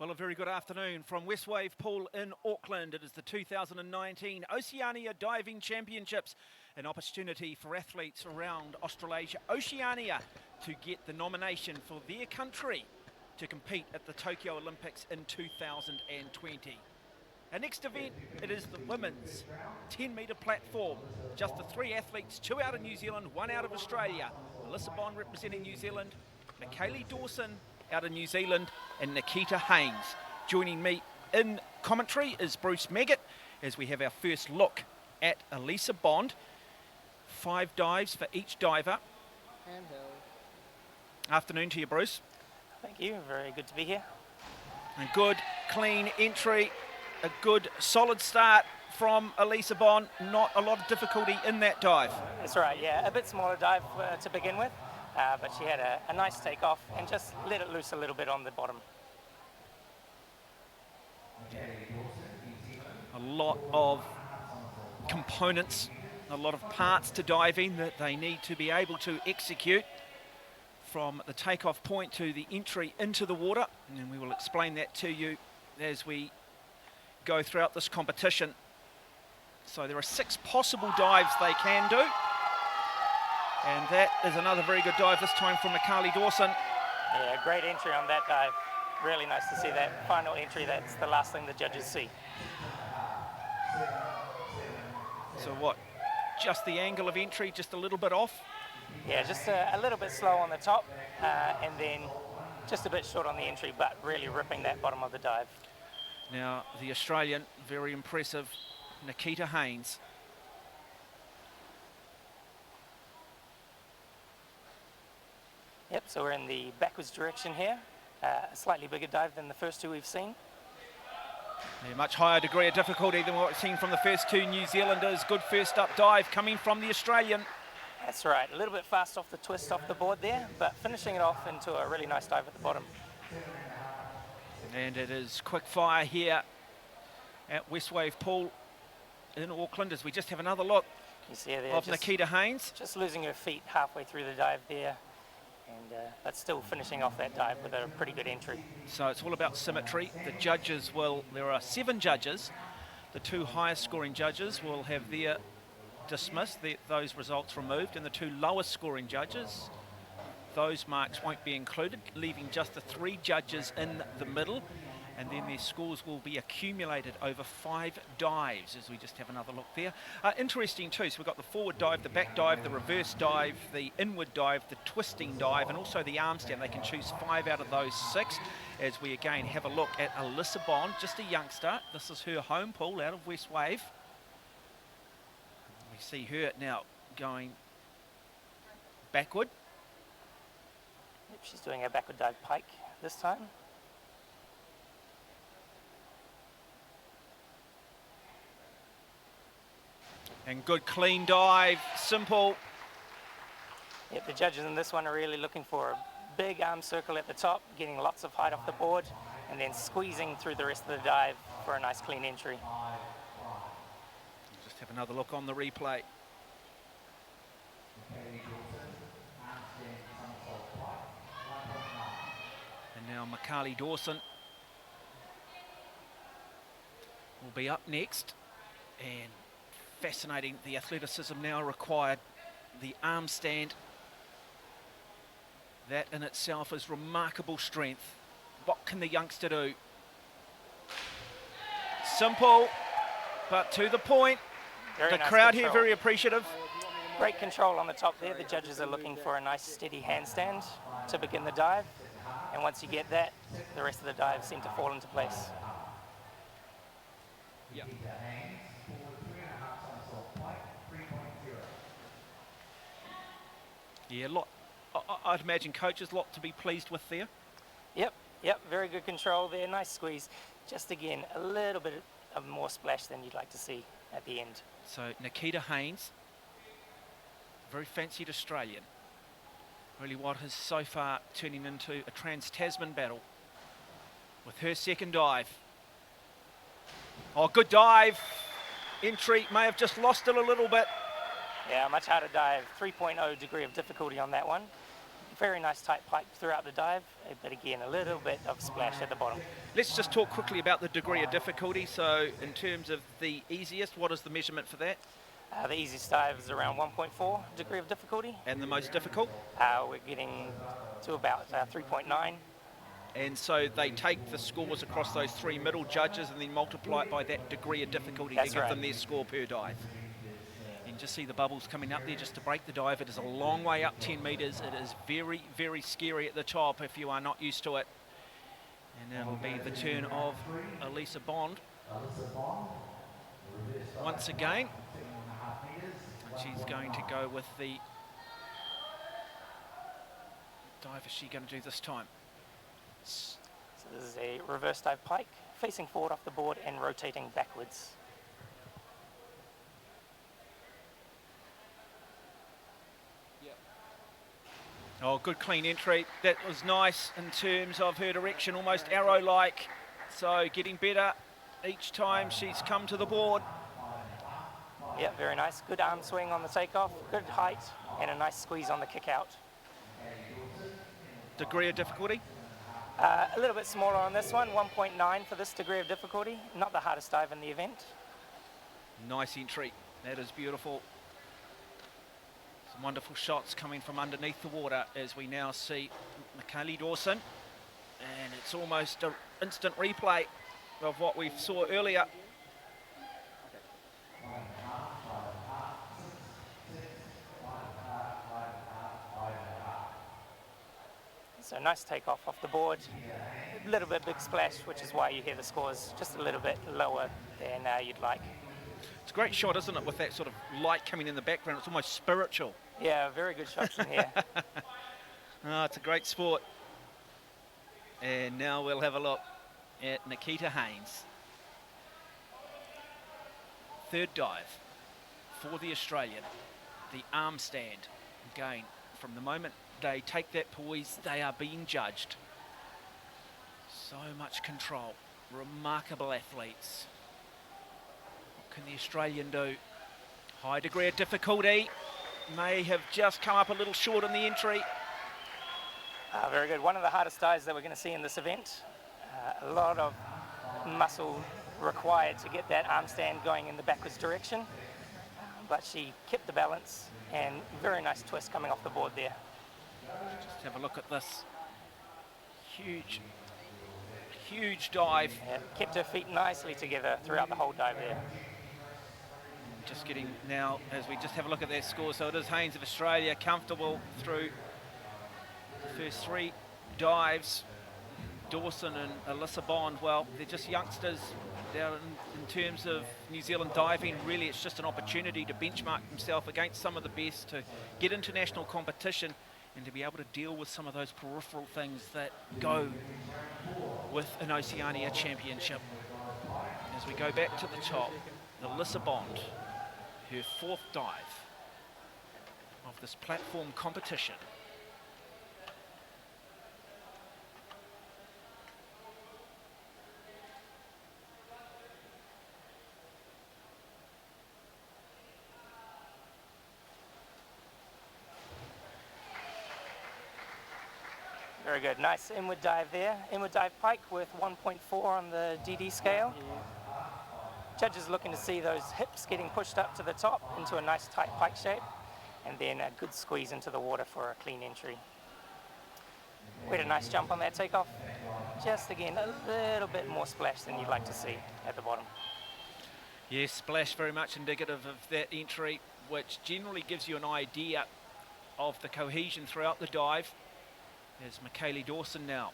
Well, a very good afternoon from Westwave Pool in Auckland. It is the 2019 Oceania Diving Championships, an opportunity for athletes around Australasia, Oceania, to get the nomination for their country to compete at the Tokyo Olympics in 2020. Our next event, it is the women's 10-metre platform. Just the three athletes, two out of New Zealand, one out of Australia. Alyssa Bond representing New Zealand, Michaeli Dawson out of New Zealand, and Nikita Haynes. Joining me in commentary is Bruce Maggot as we have our first look at Alyssa Bond. 5 dives for each diver. Handheld. Afternoon to you, Bruce. Thank you, very good to be here. A good, clean entry, a good, solid start from Alyssa Bond. Not a lot of difficulty in that dive. That's right, yeah, a bit smaller dive to begin with, but she had a nice takeoff and just let it loose a little bit on the bottom. A lot of components, a lot of parts to diving that they need to be able to execute from the takeoff point to the entry into the water, and we will explain that to you as we go throughout this competition. So there are 6 possible dives they can do, and that is another very good dive, this time from Michaeli Dawson. Yeah, great entry on that dive. Really nice to see that final entry. That's the last thing the judges see. So what, just the angle of entry, just a little bit off? Yeah, just a little bit slow on the top, and then just a bit short on the entry, but really ripping that bottom of the dive. Now, the Australian, very impressive, Nikita Haynes. Yep, so we're in the backwards direction here. A slightly bigger dive than the first 2 we've seen. A much higher degree of difficulty than what we've seen from the first 2 New Zealanders. Good first up dive coming from the Australian. That's right, a little bit fast off the twist off the board there, but finishing it off into a really nice dive at the bottom. And it is quick fire here at Westwave Pool in Auckland as we just have another look You see her there, of Nikita Haynes. just losing her feet halfway through the dive there, and but still finishing off that dive with a pretty good entry. So it's all about symmetry. The judges there are 7 judges. The 2 highest scoring judges will have their dismissed, those results removed, and the 2 lowest scoring judges, those marks won't be included, leaving just the 3 judges in the middle, and then their scores will be accumulated over 5 dives, as we just have another look there. Interesting too, so we've got the forward dive, the back dive, the reverse dive, the inward dive, the twisting dive, and also the arm stand. They can choose 5 out of those 6, as we again have a look at Alyssa Bond, just a youngster. This is her home pool out of Westwave. We see her now going backward. Yep, she's doing a backward dive pike this time. And good clean dive, simple. Yep, the judges in this one are really looking for a big arm circle at the top, getting lots of height off the board, and then squeezing through the rest of the dive for a nice clean entry. Just have another look on the replay. And now Michaeli Dawson will be up next, and fascinating, the athleticism now required, the arm stand, that in itself is remarkable strength. What can the youngster do? Simple, but to the point. Very The nice crowd control. here very appreciative. Great control on the top there. The judges are looking for a nice steady handstand to begin the dive, and once you get that, the rest of the dives seem to fall into place. Yeah. Yeah, I'd imagine coaches lot to be pleased with there. Yep, very good control there, nice squeeze. Just again, a little bit of more splash than you'd like to see at the end. So Nikita Haynes, very fancied Australian. Really what is so far turning into a trans-Tasman battle with her second dive. Oh, good dive. Entry may have just lost it a little bit. Yeah, much harder dive, 3.0 degree of difficulty on that one. very nice tight pike throughout the dive, but again, a little bit of splash at the bottom. Let's just talk quickly about the degree of difficulty. So in terms of the easiest, what is the measurement for that? The easiest dive is around 1.4 degree of difficulty. And the most difficult? We're getting to about 3.9. And so they take the scores across those three middle judges and then multiply it by that degree of difficulty to give them their score per dive. You can just see the bubbles coming up there just to break the dive. It is a long way up 10 metres. It is very, very scary at the top if you are not used to it. And now will be the turn of Elisa Bond. Once again, she's going to go with the dive. Is she going to do this time? So this is a reverse dive pike, facing forward off the board and rotating backwards. Oh, good clean entry. That was nice in terms of her direction, almost arrow-like. So getting better each time she's come to the board. Yeah, very nice. Good arm swing on the takeoff, good height, and a nice squeeze on the kick out. Degree of difficulty? A little bit smaller on this one, 1.9 for this degree of difficulty. Not the hardest dive in the event. Nice entry. That is beautiful. Some wonderful shots coming from underneath the water as we now see Michaeli Dawson. And it's almost an instant replay of what we saw earlier. So nice takeoff off the board. A little bit big splash, which is why you hear the scores just a little bit lower than you'd like. It's a great shot, isn't it, with that sort of light coming in the background. It's almost spiritual. Yeah, very good shots in here. It's a great sport. And now we'll have a look at Nikita Haynes. Third dive for the Australian. The arm stand. Again, from the moment they take that poise, they are being judged. So much control. Remarkable athletes. What can the Australian do? High degree of difficulty. May have just come up a little short on the entry. Very good. One of the hardest dives that we're going to see in this event. A lot of muscle required to get that arm stand going in the backwards direction. But she kept the balance and very nice twist coming off the board there. Just have a look at this. Huge, huge dive. Yeah, kept her feet nicely together throughout the whole dive there. Just getting now, as we just have a look at their score, so it is Haynes of Australia comfortable through the first three dives. Dawson and Alyssa Bond, well, they're just youngsters down in terms of New Zealand diving. Really, it's just an opportunity to benchmark themselves against some of the best, to get international competition and to be able to deal with some of those peripheral things that go with an Oceania championship. As we go back to the top, Alyssa Bond, her fourth dive of this platform competition. Very good. Nice inward dive there. Inward dive pike with 1.4 on the DD scale. Judges looking to see those hips getting pushed up to the top into a nice tight pike shape, and then a good squeeze into the water for a clean entry. We had a nice jump on that takeoff. Just again, a little bit more splash than you'd like to see at the bottom. Yes, splash very much indicative of that entry, which generally gives you an idea of the cohesion throughout the dive. There's Michaeli Dawson now.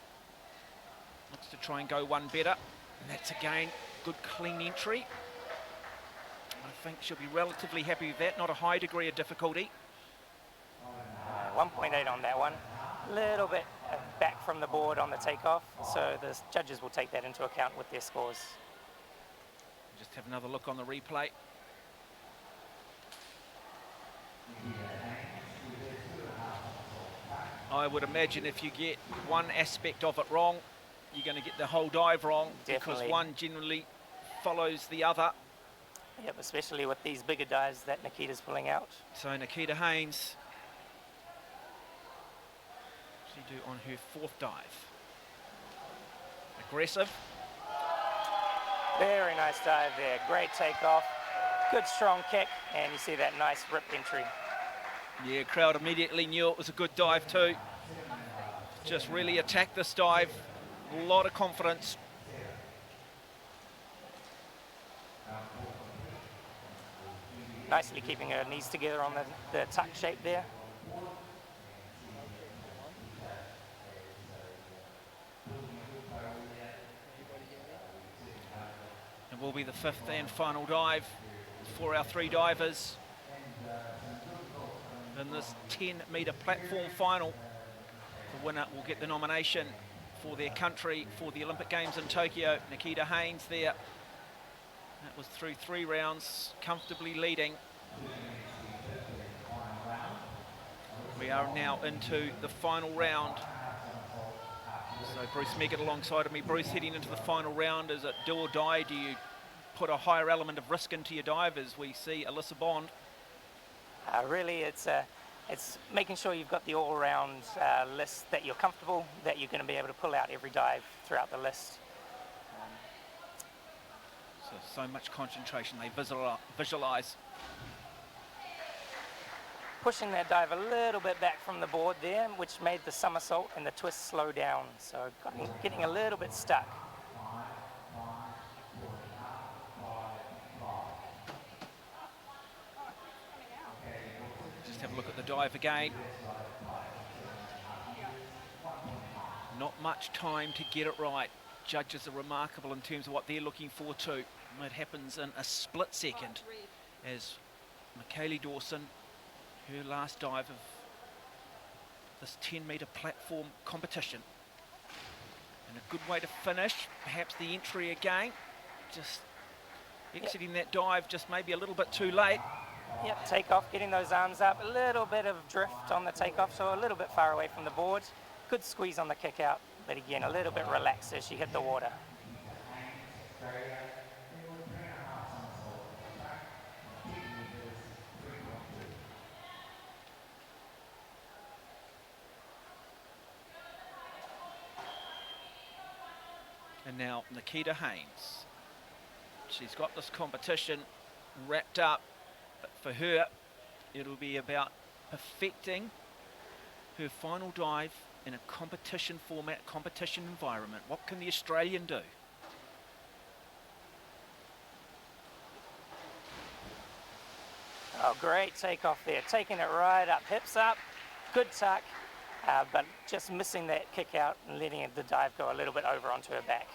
Looks to try and go one better. And that's again, good clean entry. I think she'll be relatively happy with that, not a high degree of difficulty. 1.8 on that one. A little bit back from the board on the takeoff, so the judges will take that into account with their scores. Just have another look on the replay. I would imagine if you get one aspect of it wrong, you're going to get the whole dive wrong. Definitely. Because one generally follows the other. Yep, especially with these bigger dives that Nikita's pulling out. So Nikita Haynes she do on her fourth dive? Aggressive. Very nice dive there. Great takeoff. Good strong kick, and you see that nice rip entry. Yeah, crowd immediately knew it was a good dive too. Just really attacked this dive. A lot of confidence. Nicely keeping her knees together on the tuck shape there. It will be the fifth and final dive for our three divers in this 10-metre platform final. The winner will get the nomination for their country for the Olympic Games in Tokyo. Nikita Haynes there. That was through 3 rounds, comfortably leading. We are now into the final round. So Bruce Meggett alongside of me. Bruce, heading into the final round, is it do or die? Do you put a higher element of risk into your dive as we see Alyssa Bond? Really, it's making sure you've got the all-round list that you're comfortable, that you're going to be able to pull out every dive throughout the list. So much concentration, they visualize. Pushing that dive a little bit back from the board there, which made the somersault and the twist slow down. So getting a little bit stuck. Just have a look at the dive again. Not much time to get it right. Judges are remarkable in terms of what they're looking for too. It happens in a split second as Michaeli Dawson, her last dive of this 10-metre platform competition. And a good way to finish, perhaps the entry again. Just exiting that dive just maybe a little bit too late. Yep, takeoff, getting those arms up, a little bit of drift on the takeoff, so a little bit far away from the board. Good squeeze on the kick out, but again, a little bit relaxed as she hit the water. And now Nikita Haynes. She's got this competition wrapped up, but for her, it'll be about perfecting her final dive in a competition format, competition environment. What can the Australian do? Oh, great takeoff there, taking it right up, hips up, good tuck, but just missing that kick out and letting the dive go a little bit over onto her back.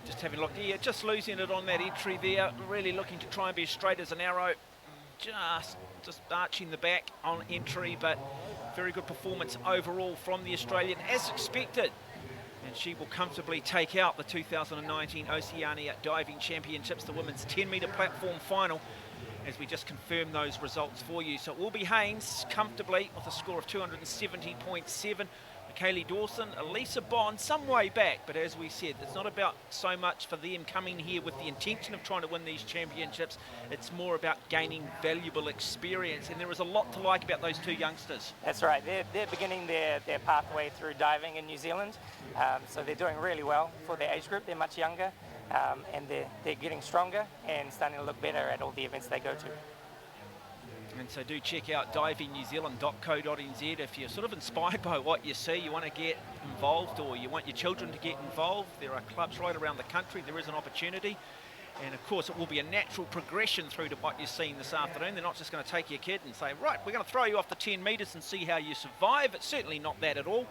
Just having a look here, just losing it on that entry there, really looking to try and be as straight as an arrow, just arching the back on entry, but very good performance overall from the Australian as expected. And she will comfortably take out the 2019 Oceania Diving Championships, the women's 10-metre platform final, as we just confirm those results for you. So it will be Haynes comfortably with a score of 270.7. Michaeli Dawson, Alyssa Bond, some way back, but as we said, it's not about so much for them coming here with the intention of trying to win these championships. It's more about gaining valuable experience, and there is a lot to like about those two youngsters. That's right, they're beginning their pathway through diving in New Zealand, so they're doing really well for their age group. They're much younger, and they're getting stronger and starting to look better at all the events they go to. And so do check out divingnewzealand.co.nz if you're sort of inspired by what you see, you want to get involved, or you want your children to get involved. There are clubs right around the country, there is an opportunity. And of course it will be a natural progression through to what you're seeing this afternoon. They're not just going to take your kid and say, right, we're going to throw you off the 10 metres and see how you survive. It's certainly not that at all.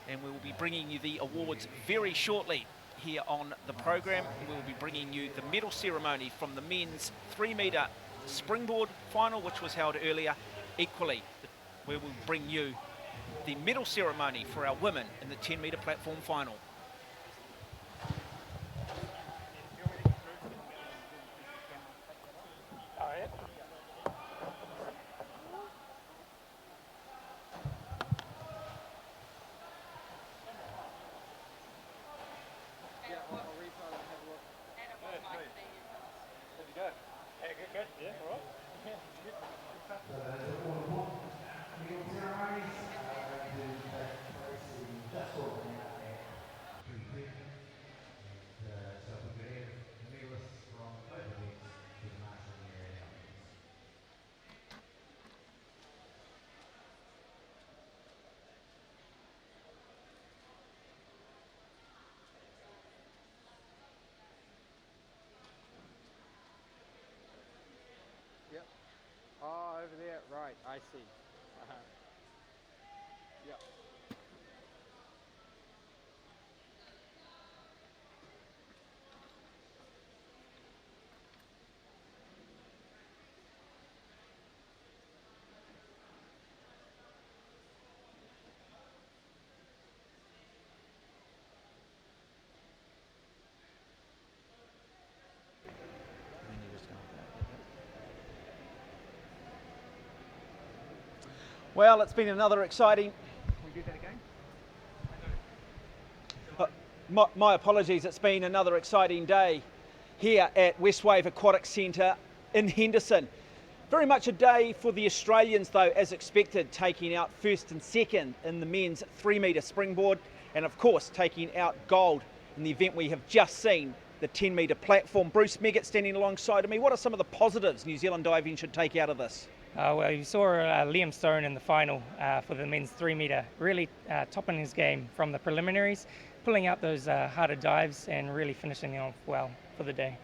And we will be bringing you the awards very shortly here on the program. We will be bringing you the medal ceremony from the men's 3-metre Springboard final, which was held earlier. Equally, we will bring you the medal ceremony for our women in the 10-metre platform final. Good. Yeah, good. Yeah, all right. Yep. Oh, over there. Right, I see. Yep. Well, it's been another exciting. Can we do that again? My apologies, it's been another exciting day here at Westwave Aquatics Centre in Henderson. Very much a day for the Australians though, as expected, taking out first and second in the men's 3 metre springboard, and of course taking out gold in the event we have just seen, the 10 metre platform. Bruce Meggett standing alongside of me. What are some of the positives New Zealand diving should take out of this? Well, you saw Liam Stone in the final for the men's 3 metre, really topping his game from the preliminaries, pulling out those harder dives and really finishing off well for the day.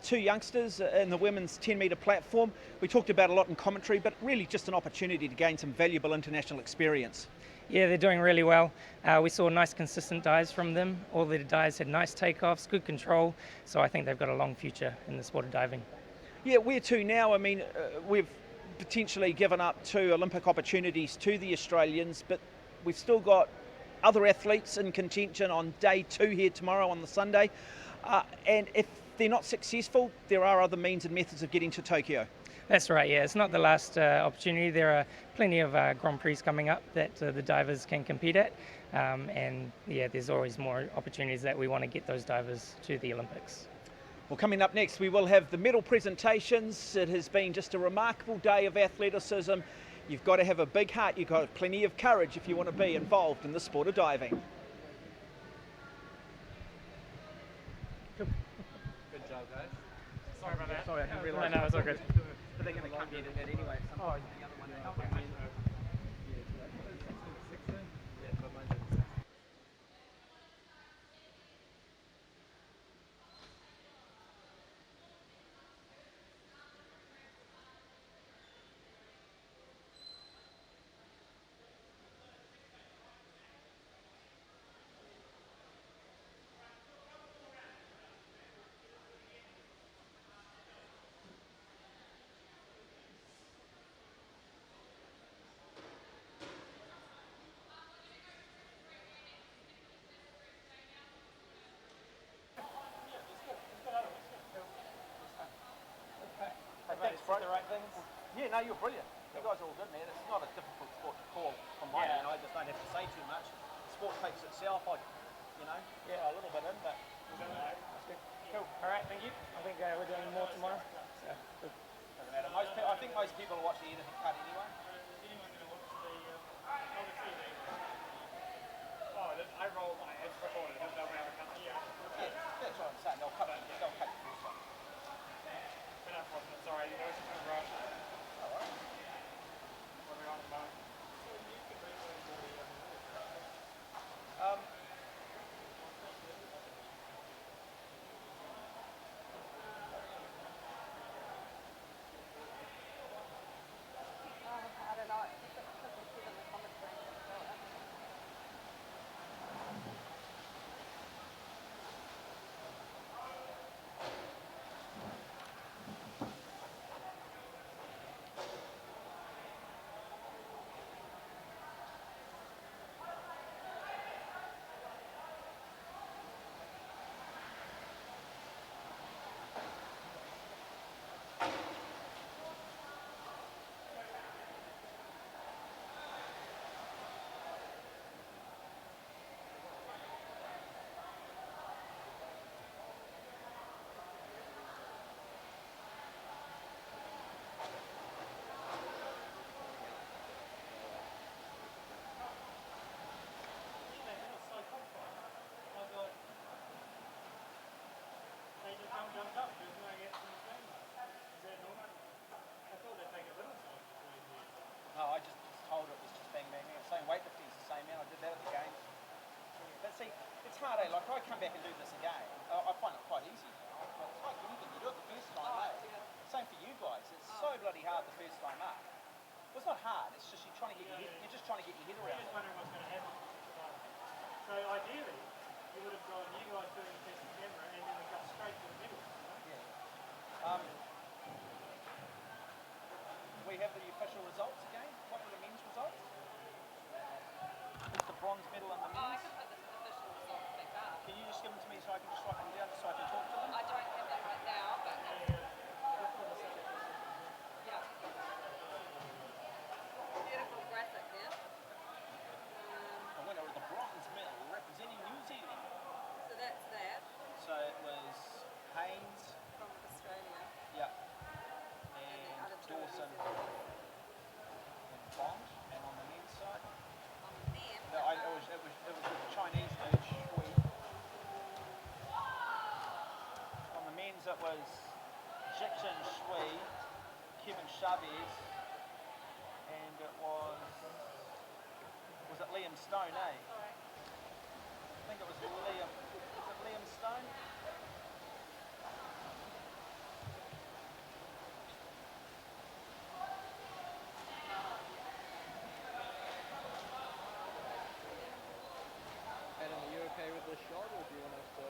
Two youngsters in the women's 10 metre platform. We talked about a lot in commentary, but really just an opportunity to gain some valuable international experience. Yeah, they're doing really well. We saw nice consistent dives from them. All their dives had nice takeoffs, good control, so I think they've got a long future in the sport of diving. Yeah, where to now? I mean, we've potentially given up 2 Olympic opportunities to the Australians, but we've still got other athletes in contention on day 2 here tomorrow on the Sunday. And if they're not successful, there are other means and methods of getting to Tokyo. That's right, yeah. It's not the last opportunity. There are plenty of Grand Prix coming up that the divers can compete at. And yeah, there's always more opportunities that we want to get those divers to the Olympics. Well, coming up next, we will have the medal presentations. It has been just a remarkable day of athleticism. You've got to have a big heart. You've got to have plenty of courage if you want to be involved in the sport of diving. Good job, guys. Sorry about that. Sorry, I didn't realise. No, it's all good. But they're going to come here to that anyway. Oh, The other one. Thanks, bro. The right things. Yeah, no, you're brilliant. You guys are all good, man. It's not a difficult sport to call from my end. I just don't have to say too much. The sport takes itself. A little bit in, but That's good. Cool. All right, thank you. I think we're doing more tomorrow. Yeah, good. doesn't matter. I think most people will watch the editing cut anyway. I roll my head before it comes down around the country. Yeah, that's what I'm saying. They'll cut it. They'll cut it. Been unfortunate, sorry. There was just a rush. What are we on at the moment? I don't know. It's just because we see them in the commentary. hard, eh? Like I come back and do this again, I find it quite easy now. But it's like anything, you do it the first time, eh? Same for you guys. It's so bloody hard the first time up. Well, it's not hard. It's just you're just trying to get your head around You're just it. wondering what's going to happen. So ideally, you would have gone you guys doing a test of camera and then we got straight to the middle. Yeah. We have the official results again. What are the men's results? It's the bronze medal and the Oh, I men's. can put the official results back up. Can you just give them to me so I can just write them down so I can talk to them? I don't have that right now, but yeah. Beautiful graphic there. The winner of the bronze medal representing New Zealand. So that's that So it was Haynes, from Australia. yeah, And the and other two are New Dawson Zealanders. and Bond. And on the men's side, On the men, no, it was the Chinese dude, Shui. On the men's it was Jixin Shui, Kevin Chavez, and it was it Liam Stone, eh? I think it was Liam. Was it Liam Stone? Adam, are you okay with this shot, or do you want us to...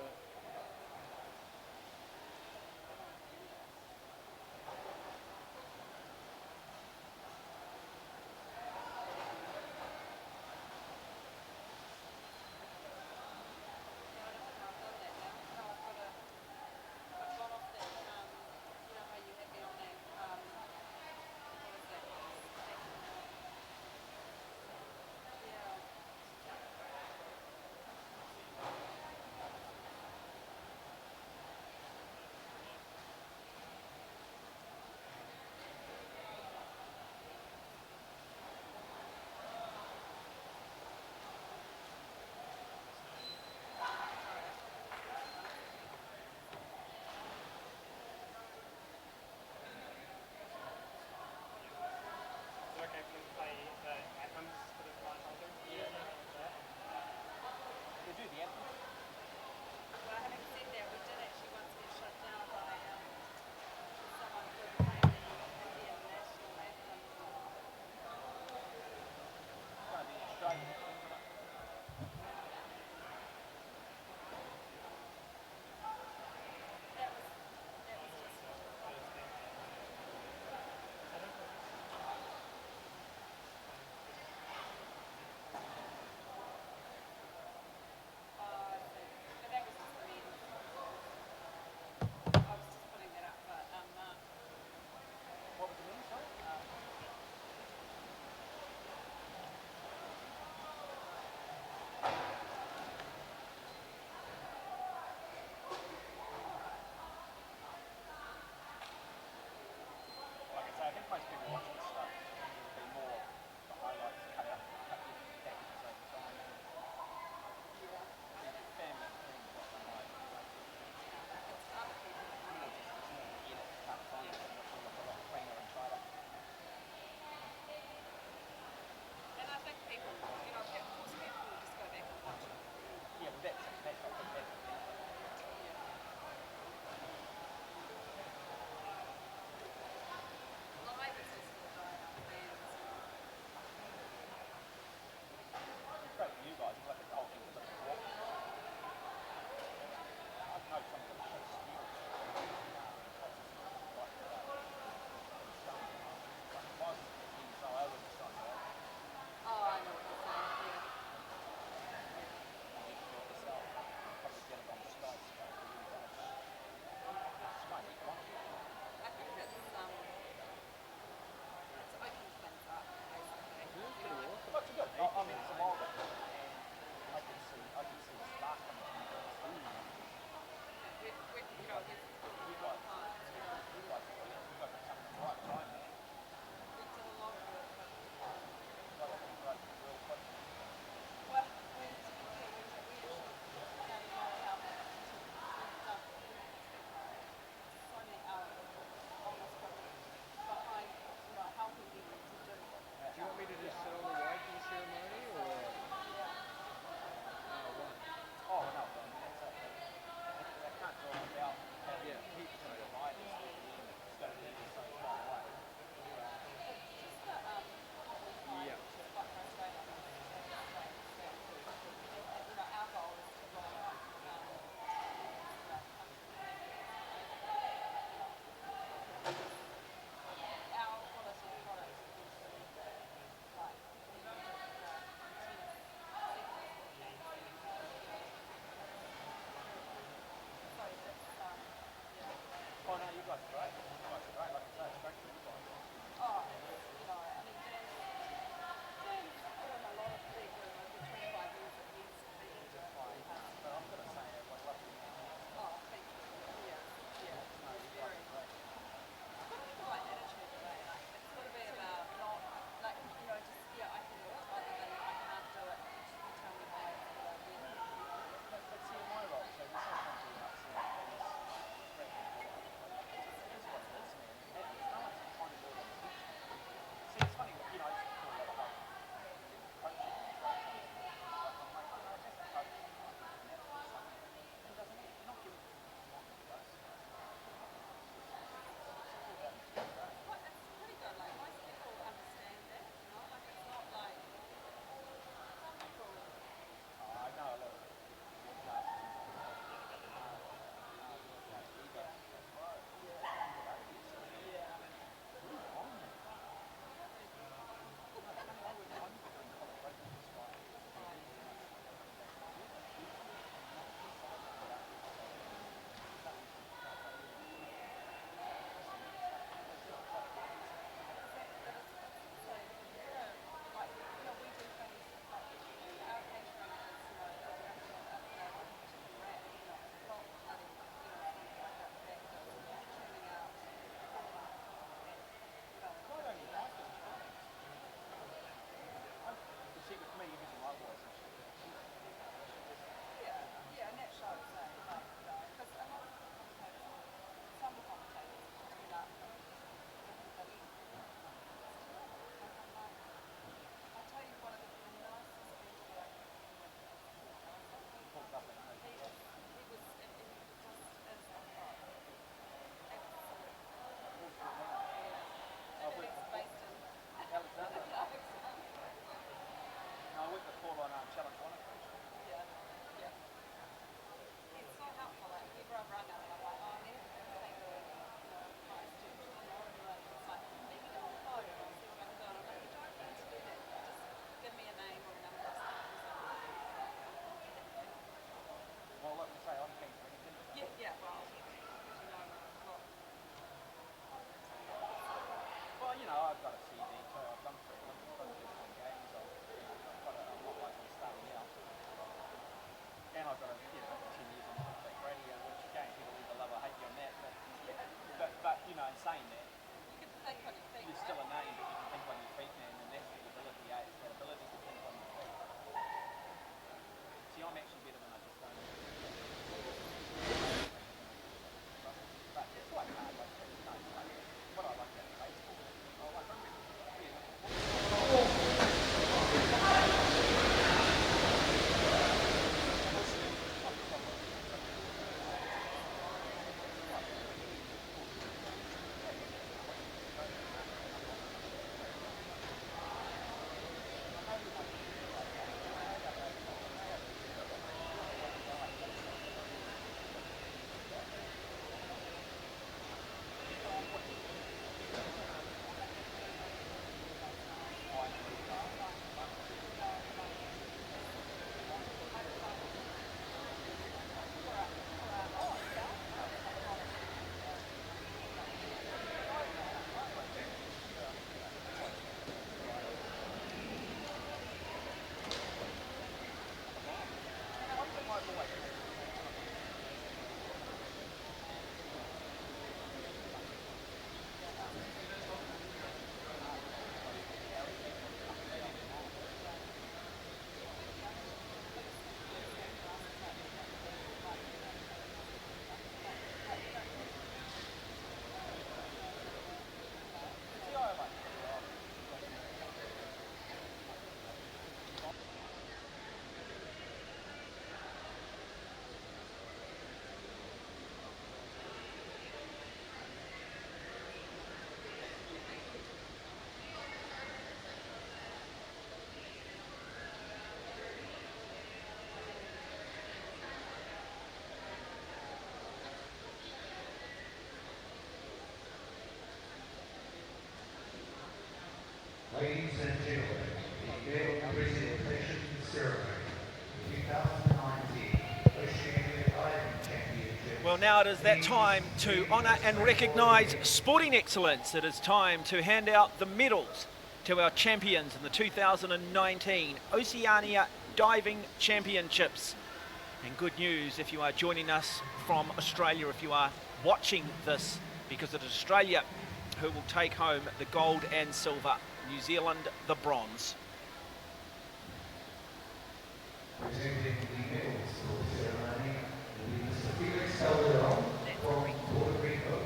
now it is that time to honour and recognise sporting excellence. It is time to hand out the medals to our champions in the 2019 Oceania Diving Championships. And good news if you are joining us from Australia, if you are watching this, because it is Australia who will take home the gold and silver, New Zealand the bronze. Presenting the medals for the ceremony will be Mr. Felix Calderon from Puerto Rico.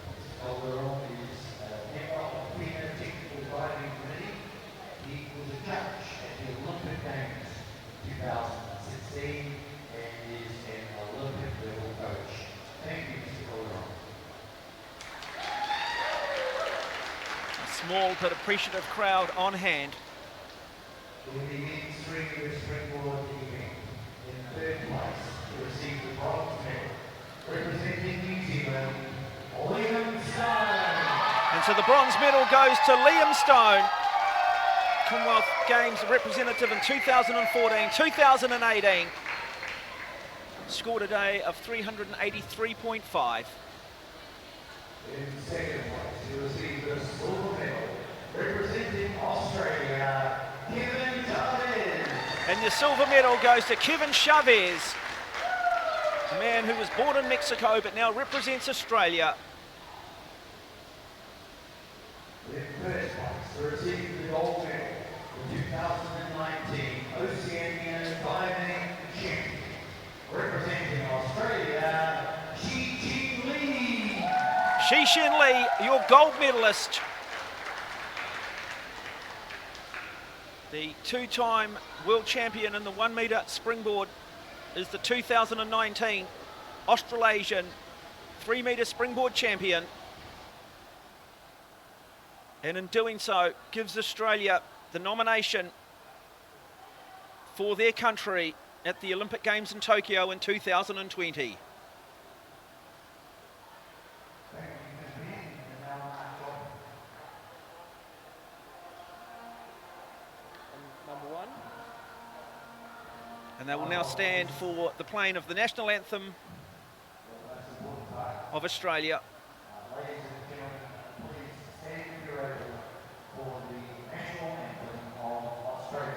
Mr. Calderon is a member of the Female Technical Diving Committee. He was a judge at the Olympic Games 2016 and is an Olympic level coach. Thank you, Mr. Calderon. A small but appreciative crowd on hand. In the men's three-meter springboard event, in third place to receive the bronze medal, representing New Zealand, Liam Stone. And so the bronze medal goes to Liam Stone, Commonwealth Games representative in 2014, 2018. Scored a day of 383.5. In second place to receive the silver medal, representing Australia, Kevin Chavez. And the silver medal goes to Kevin Chavez, a man who was born in Mexico but now represents Australia. In first place to receive the gold medal, the 2019 Oceania Diving Champion, representing Australia, Xi Lee. Xi Lee, your gold medalist. The two-time world champion in the 1 metre springboard is the 2019 Australasian 3 metre springboard champion. And in doing so, gives Australia the nomination for their country at the Olympic Games in Tokyo in 2020. Number one. And they will now stand for the playing of the national anthem of Australia. Ladies and gentlemen, please stand if you're able for the national anthem of Australia.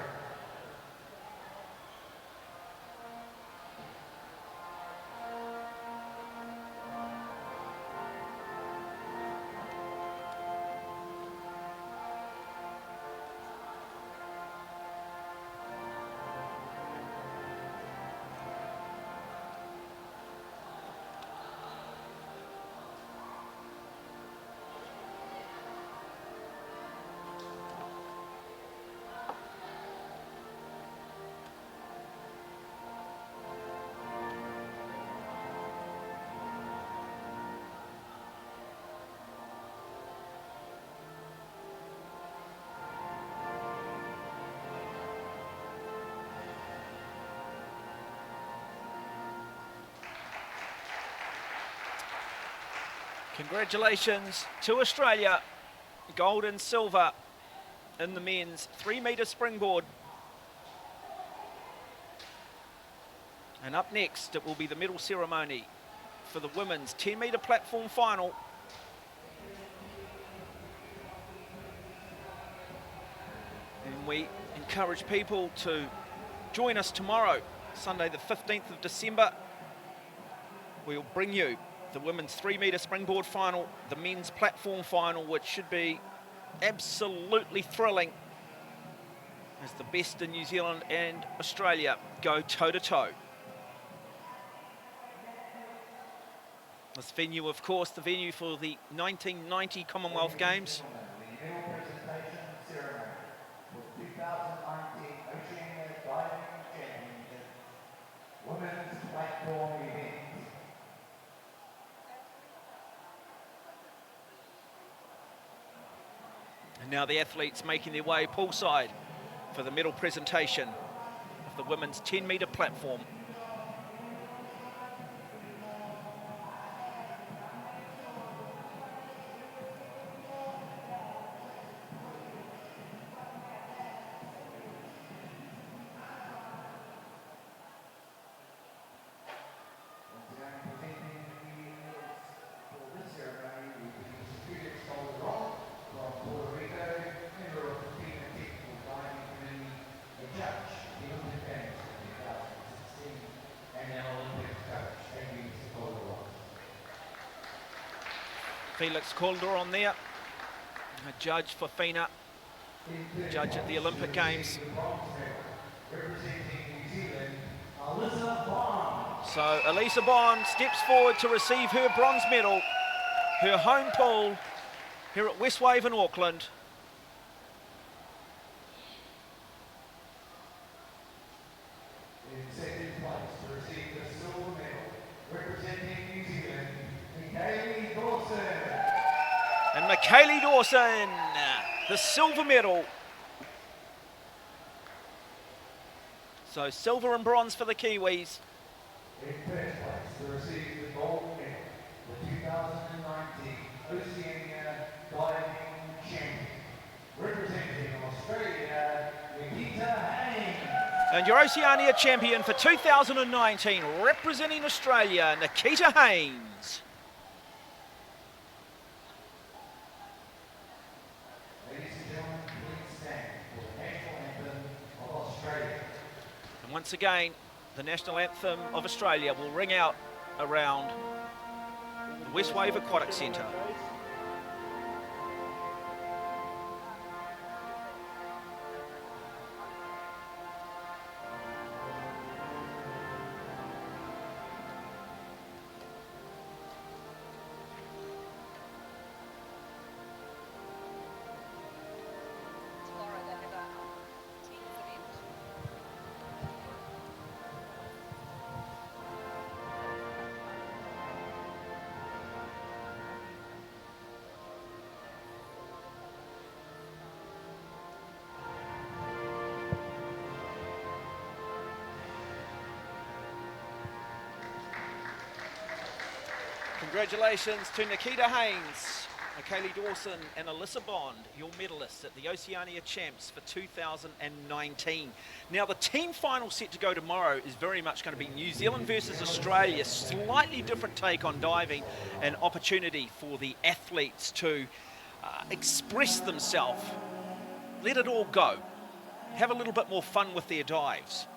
Congratulations to Australia, gold and silver in the men's 3 metre springboard. And up next, it will be the medal ceremony for the women's 10 metre platform final. And we encourage people to join us tomorrow, Sunday the 15th of December. We'll bring you the women's 3 metre springboard final, the men's platform final, which should be absolutely thrilling as the best in New Zealand and Australia go toe-to-toe. This venue, of course, the venue for the 1990 Commonwealth Games. The medal presentation ceremony for 2019 Oceania Diving Championship Women's Platform event. And now the athletes making their way poolside for the medal presentation of the women's 10 metre platform. Presenting Felix Calderon there, a judge for FINA, judge at the Olympic Games. So Elisa Bond steps forward to receive her bronze medal, her home pool here at Westwave in Auckland. In second place to receive the silver medal, representing New Zealand, Michaeli Dawson. And Michaeli Dawson, the silver medal. So silver and bronze for the Kiwis. In first place to receive the gold medal, the 2019 Oceania Diving Champion, representing Australia, Nikita Haynes. And your Oceania champion for 2019, representing Australia, Nikita Haynes. Ladies and gentlemen, please stand for the national anthem of Australia. And once again, the national anthem of Australia will ring out around the Westwave Aquatic Centre. Tomorrow they have a teams event. Congratulations to Nikita Haynes, Michaeli Dawson and Alyssa Bond, your medalists at the Oceania Champs for 2019. Now the team final set to go tomorrow is very much going to be New Zealand versus Australia, slightly different take on diving, an opportunity for the athletes to express themselves, let it all go, have a little bit more fun with their dives.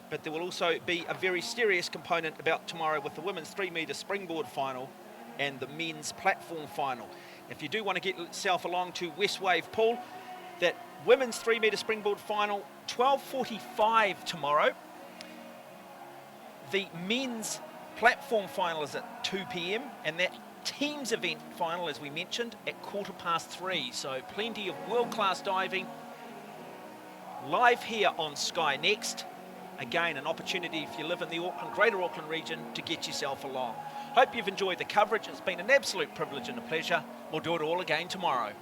But there will also be a very serious component about tomorrow with the women's 3-metre springboard final and the men's platform final. If you do want to get yourself along to Westwave Pool, that women's 3-metre springboard final, 12:45 tomorrow. The men's platform final is at 2 p.m. and that teams event final, as we mentioned, at 3:15. So plenty of world-class diving live here on Sky Next. Again, an opportunity if you live in the Auckland, Greater Auckland region to get yourself along. Hope you've enjoyed the coverage. It's been an absolute privilege and a pleasure. We'll do it all again tomorrow.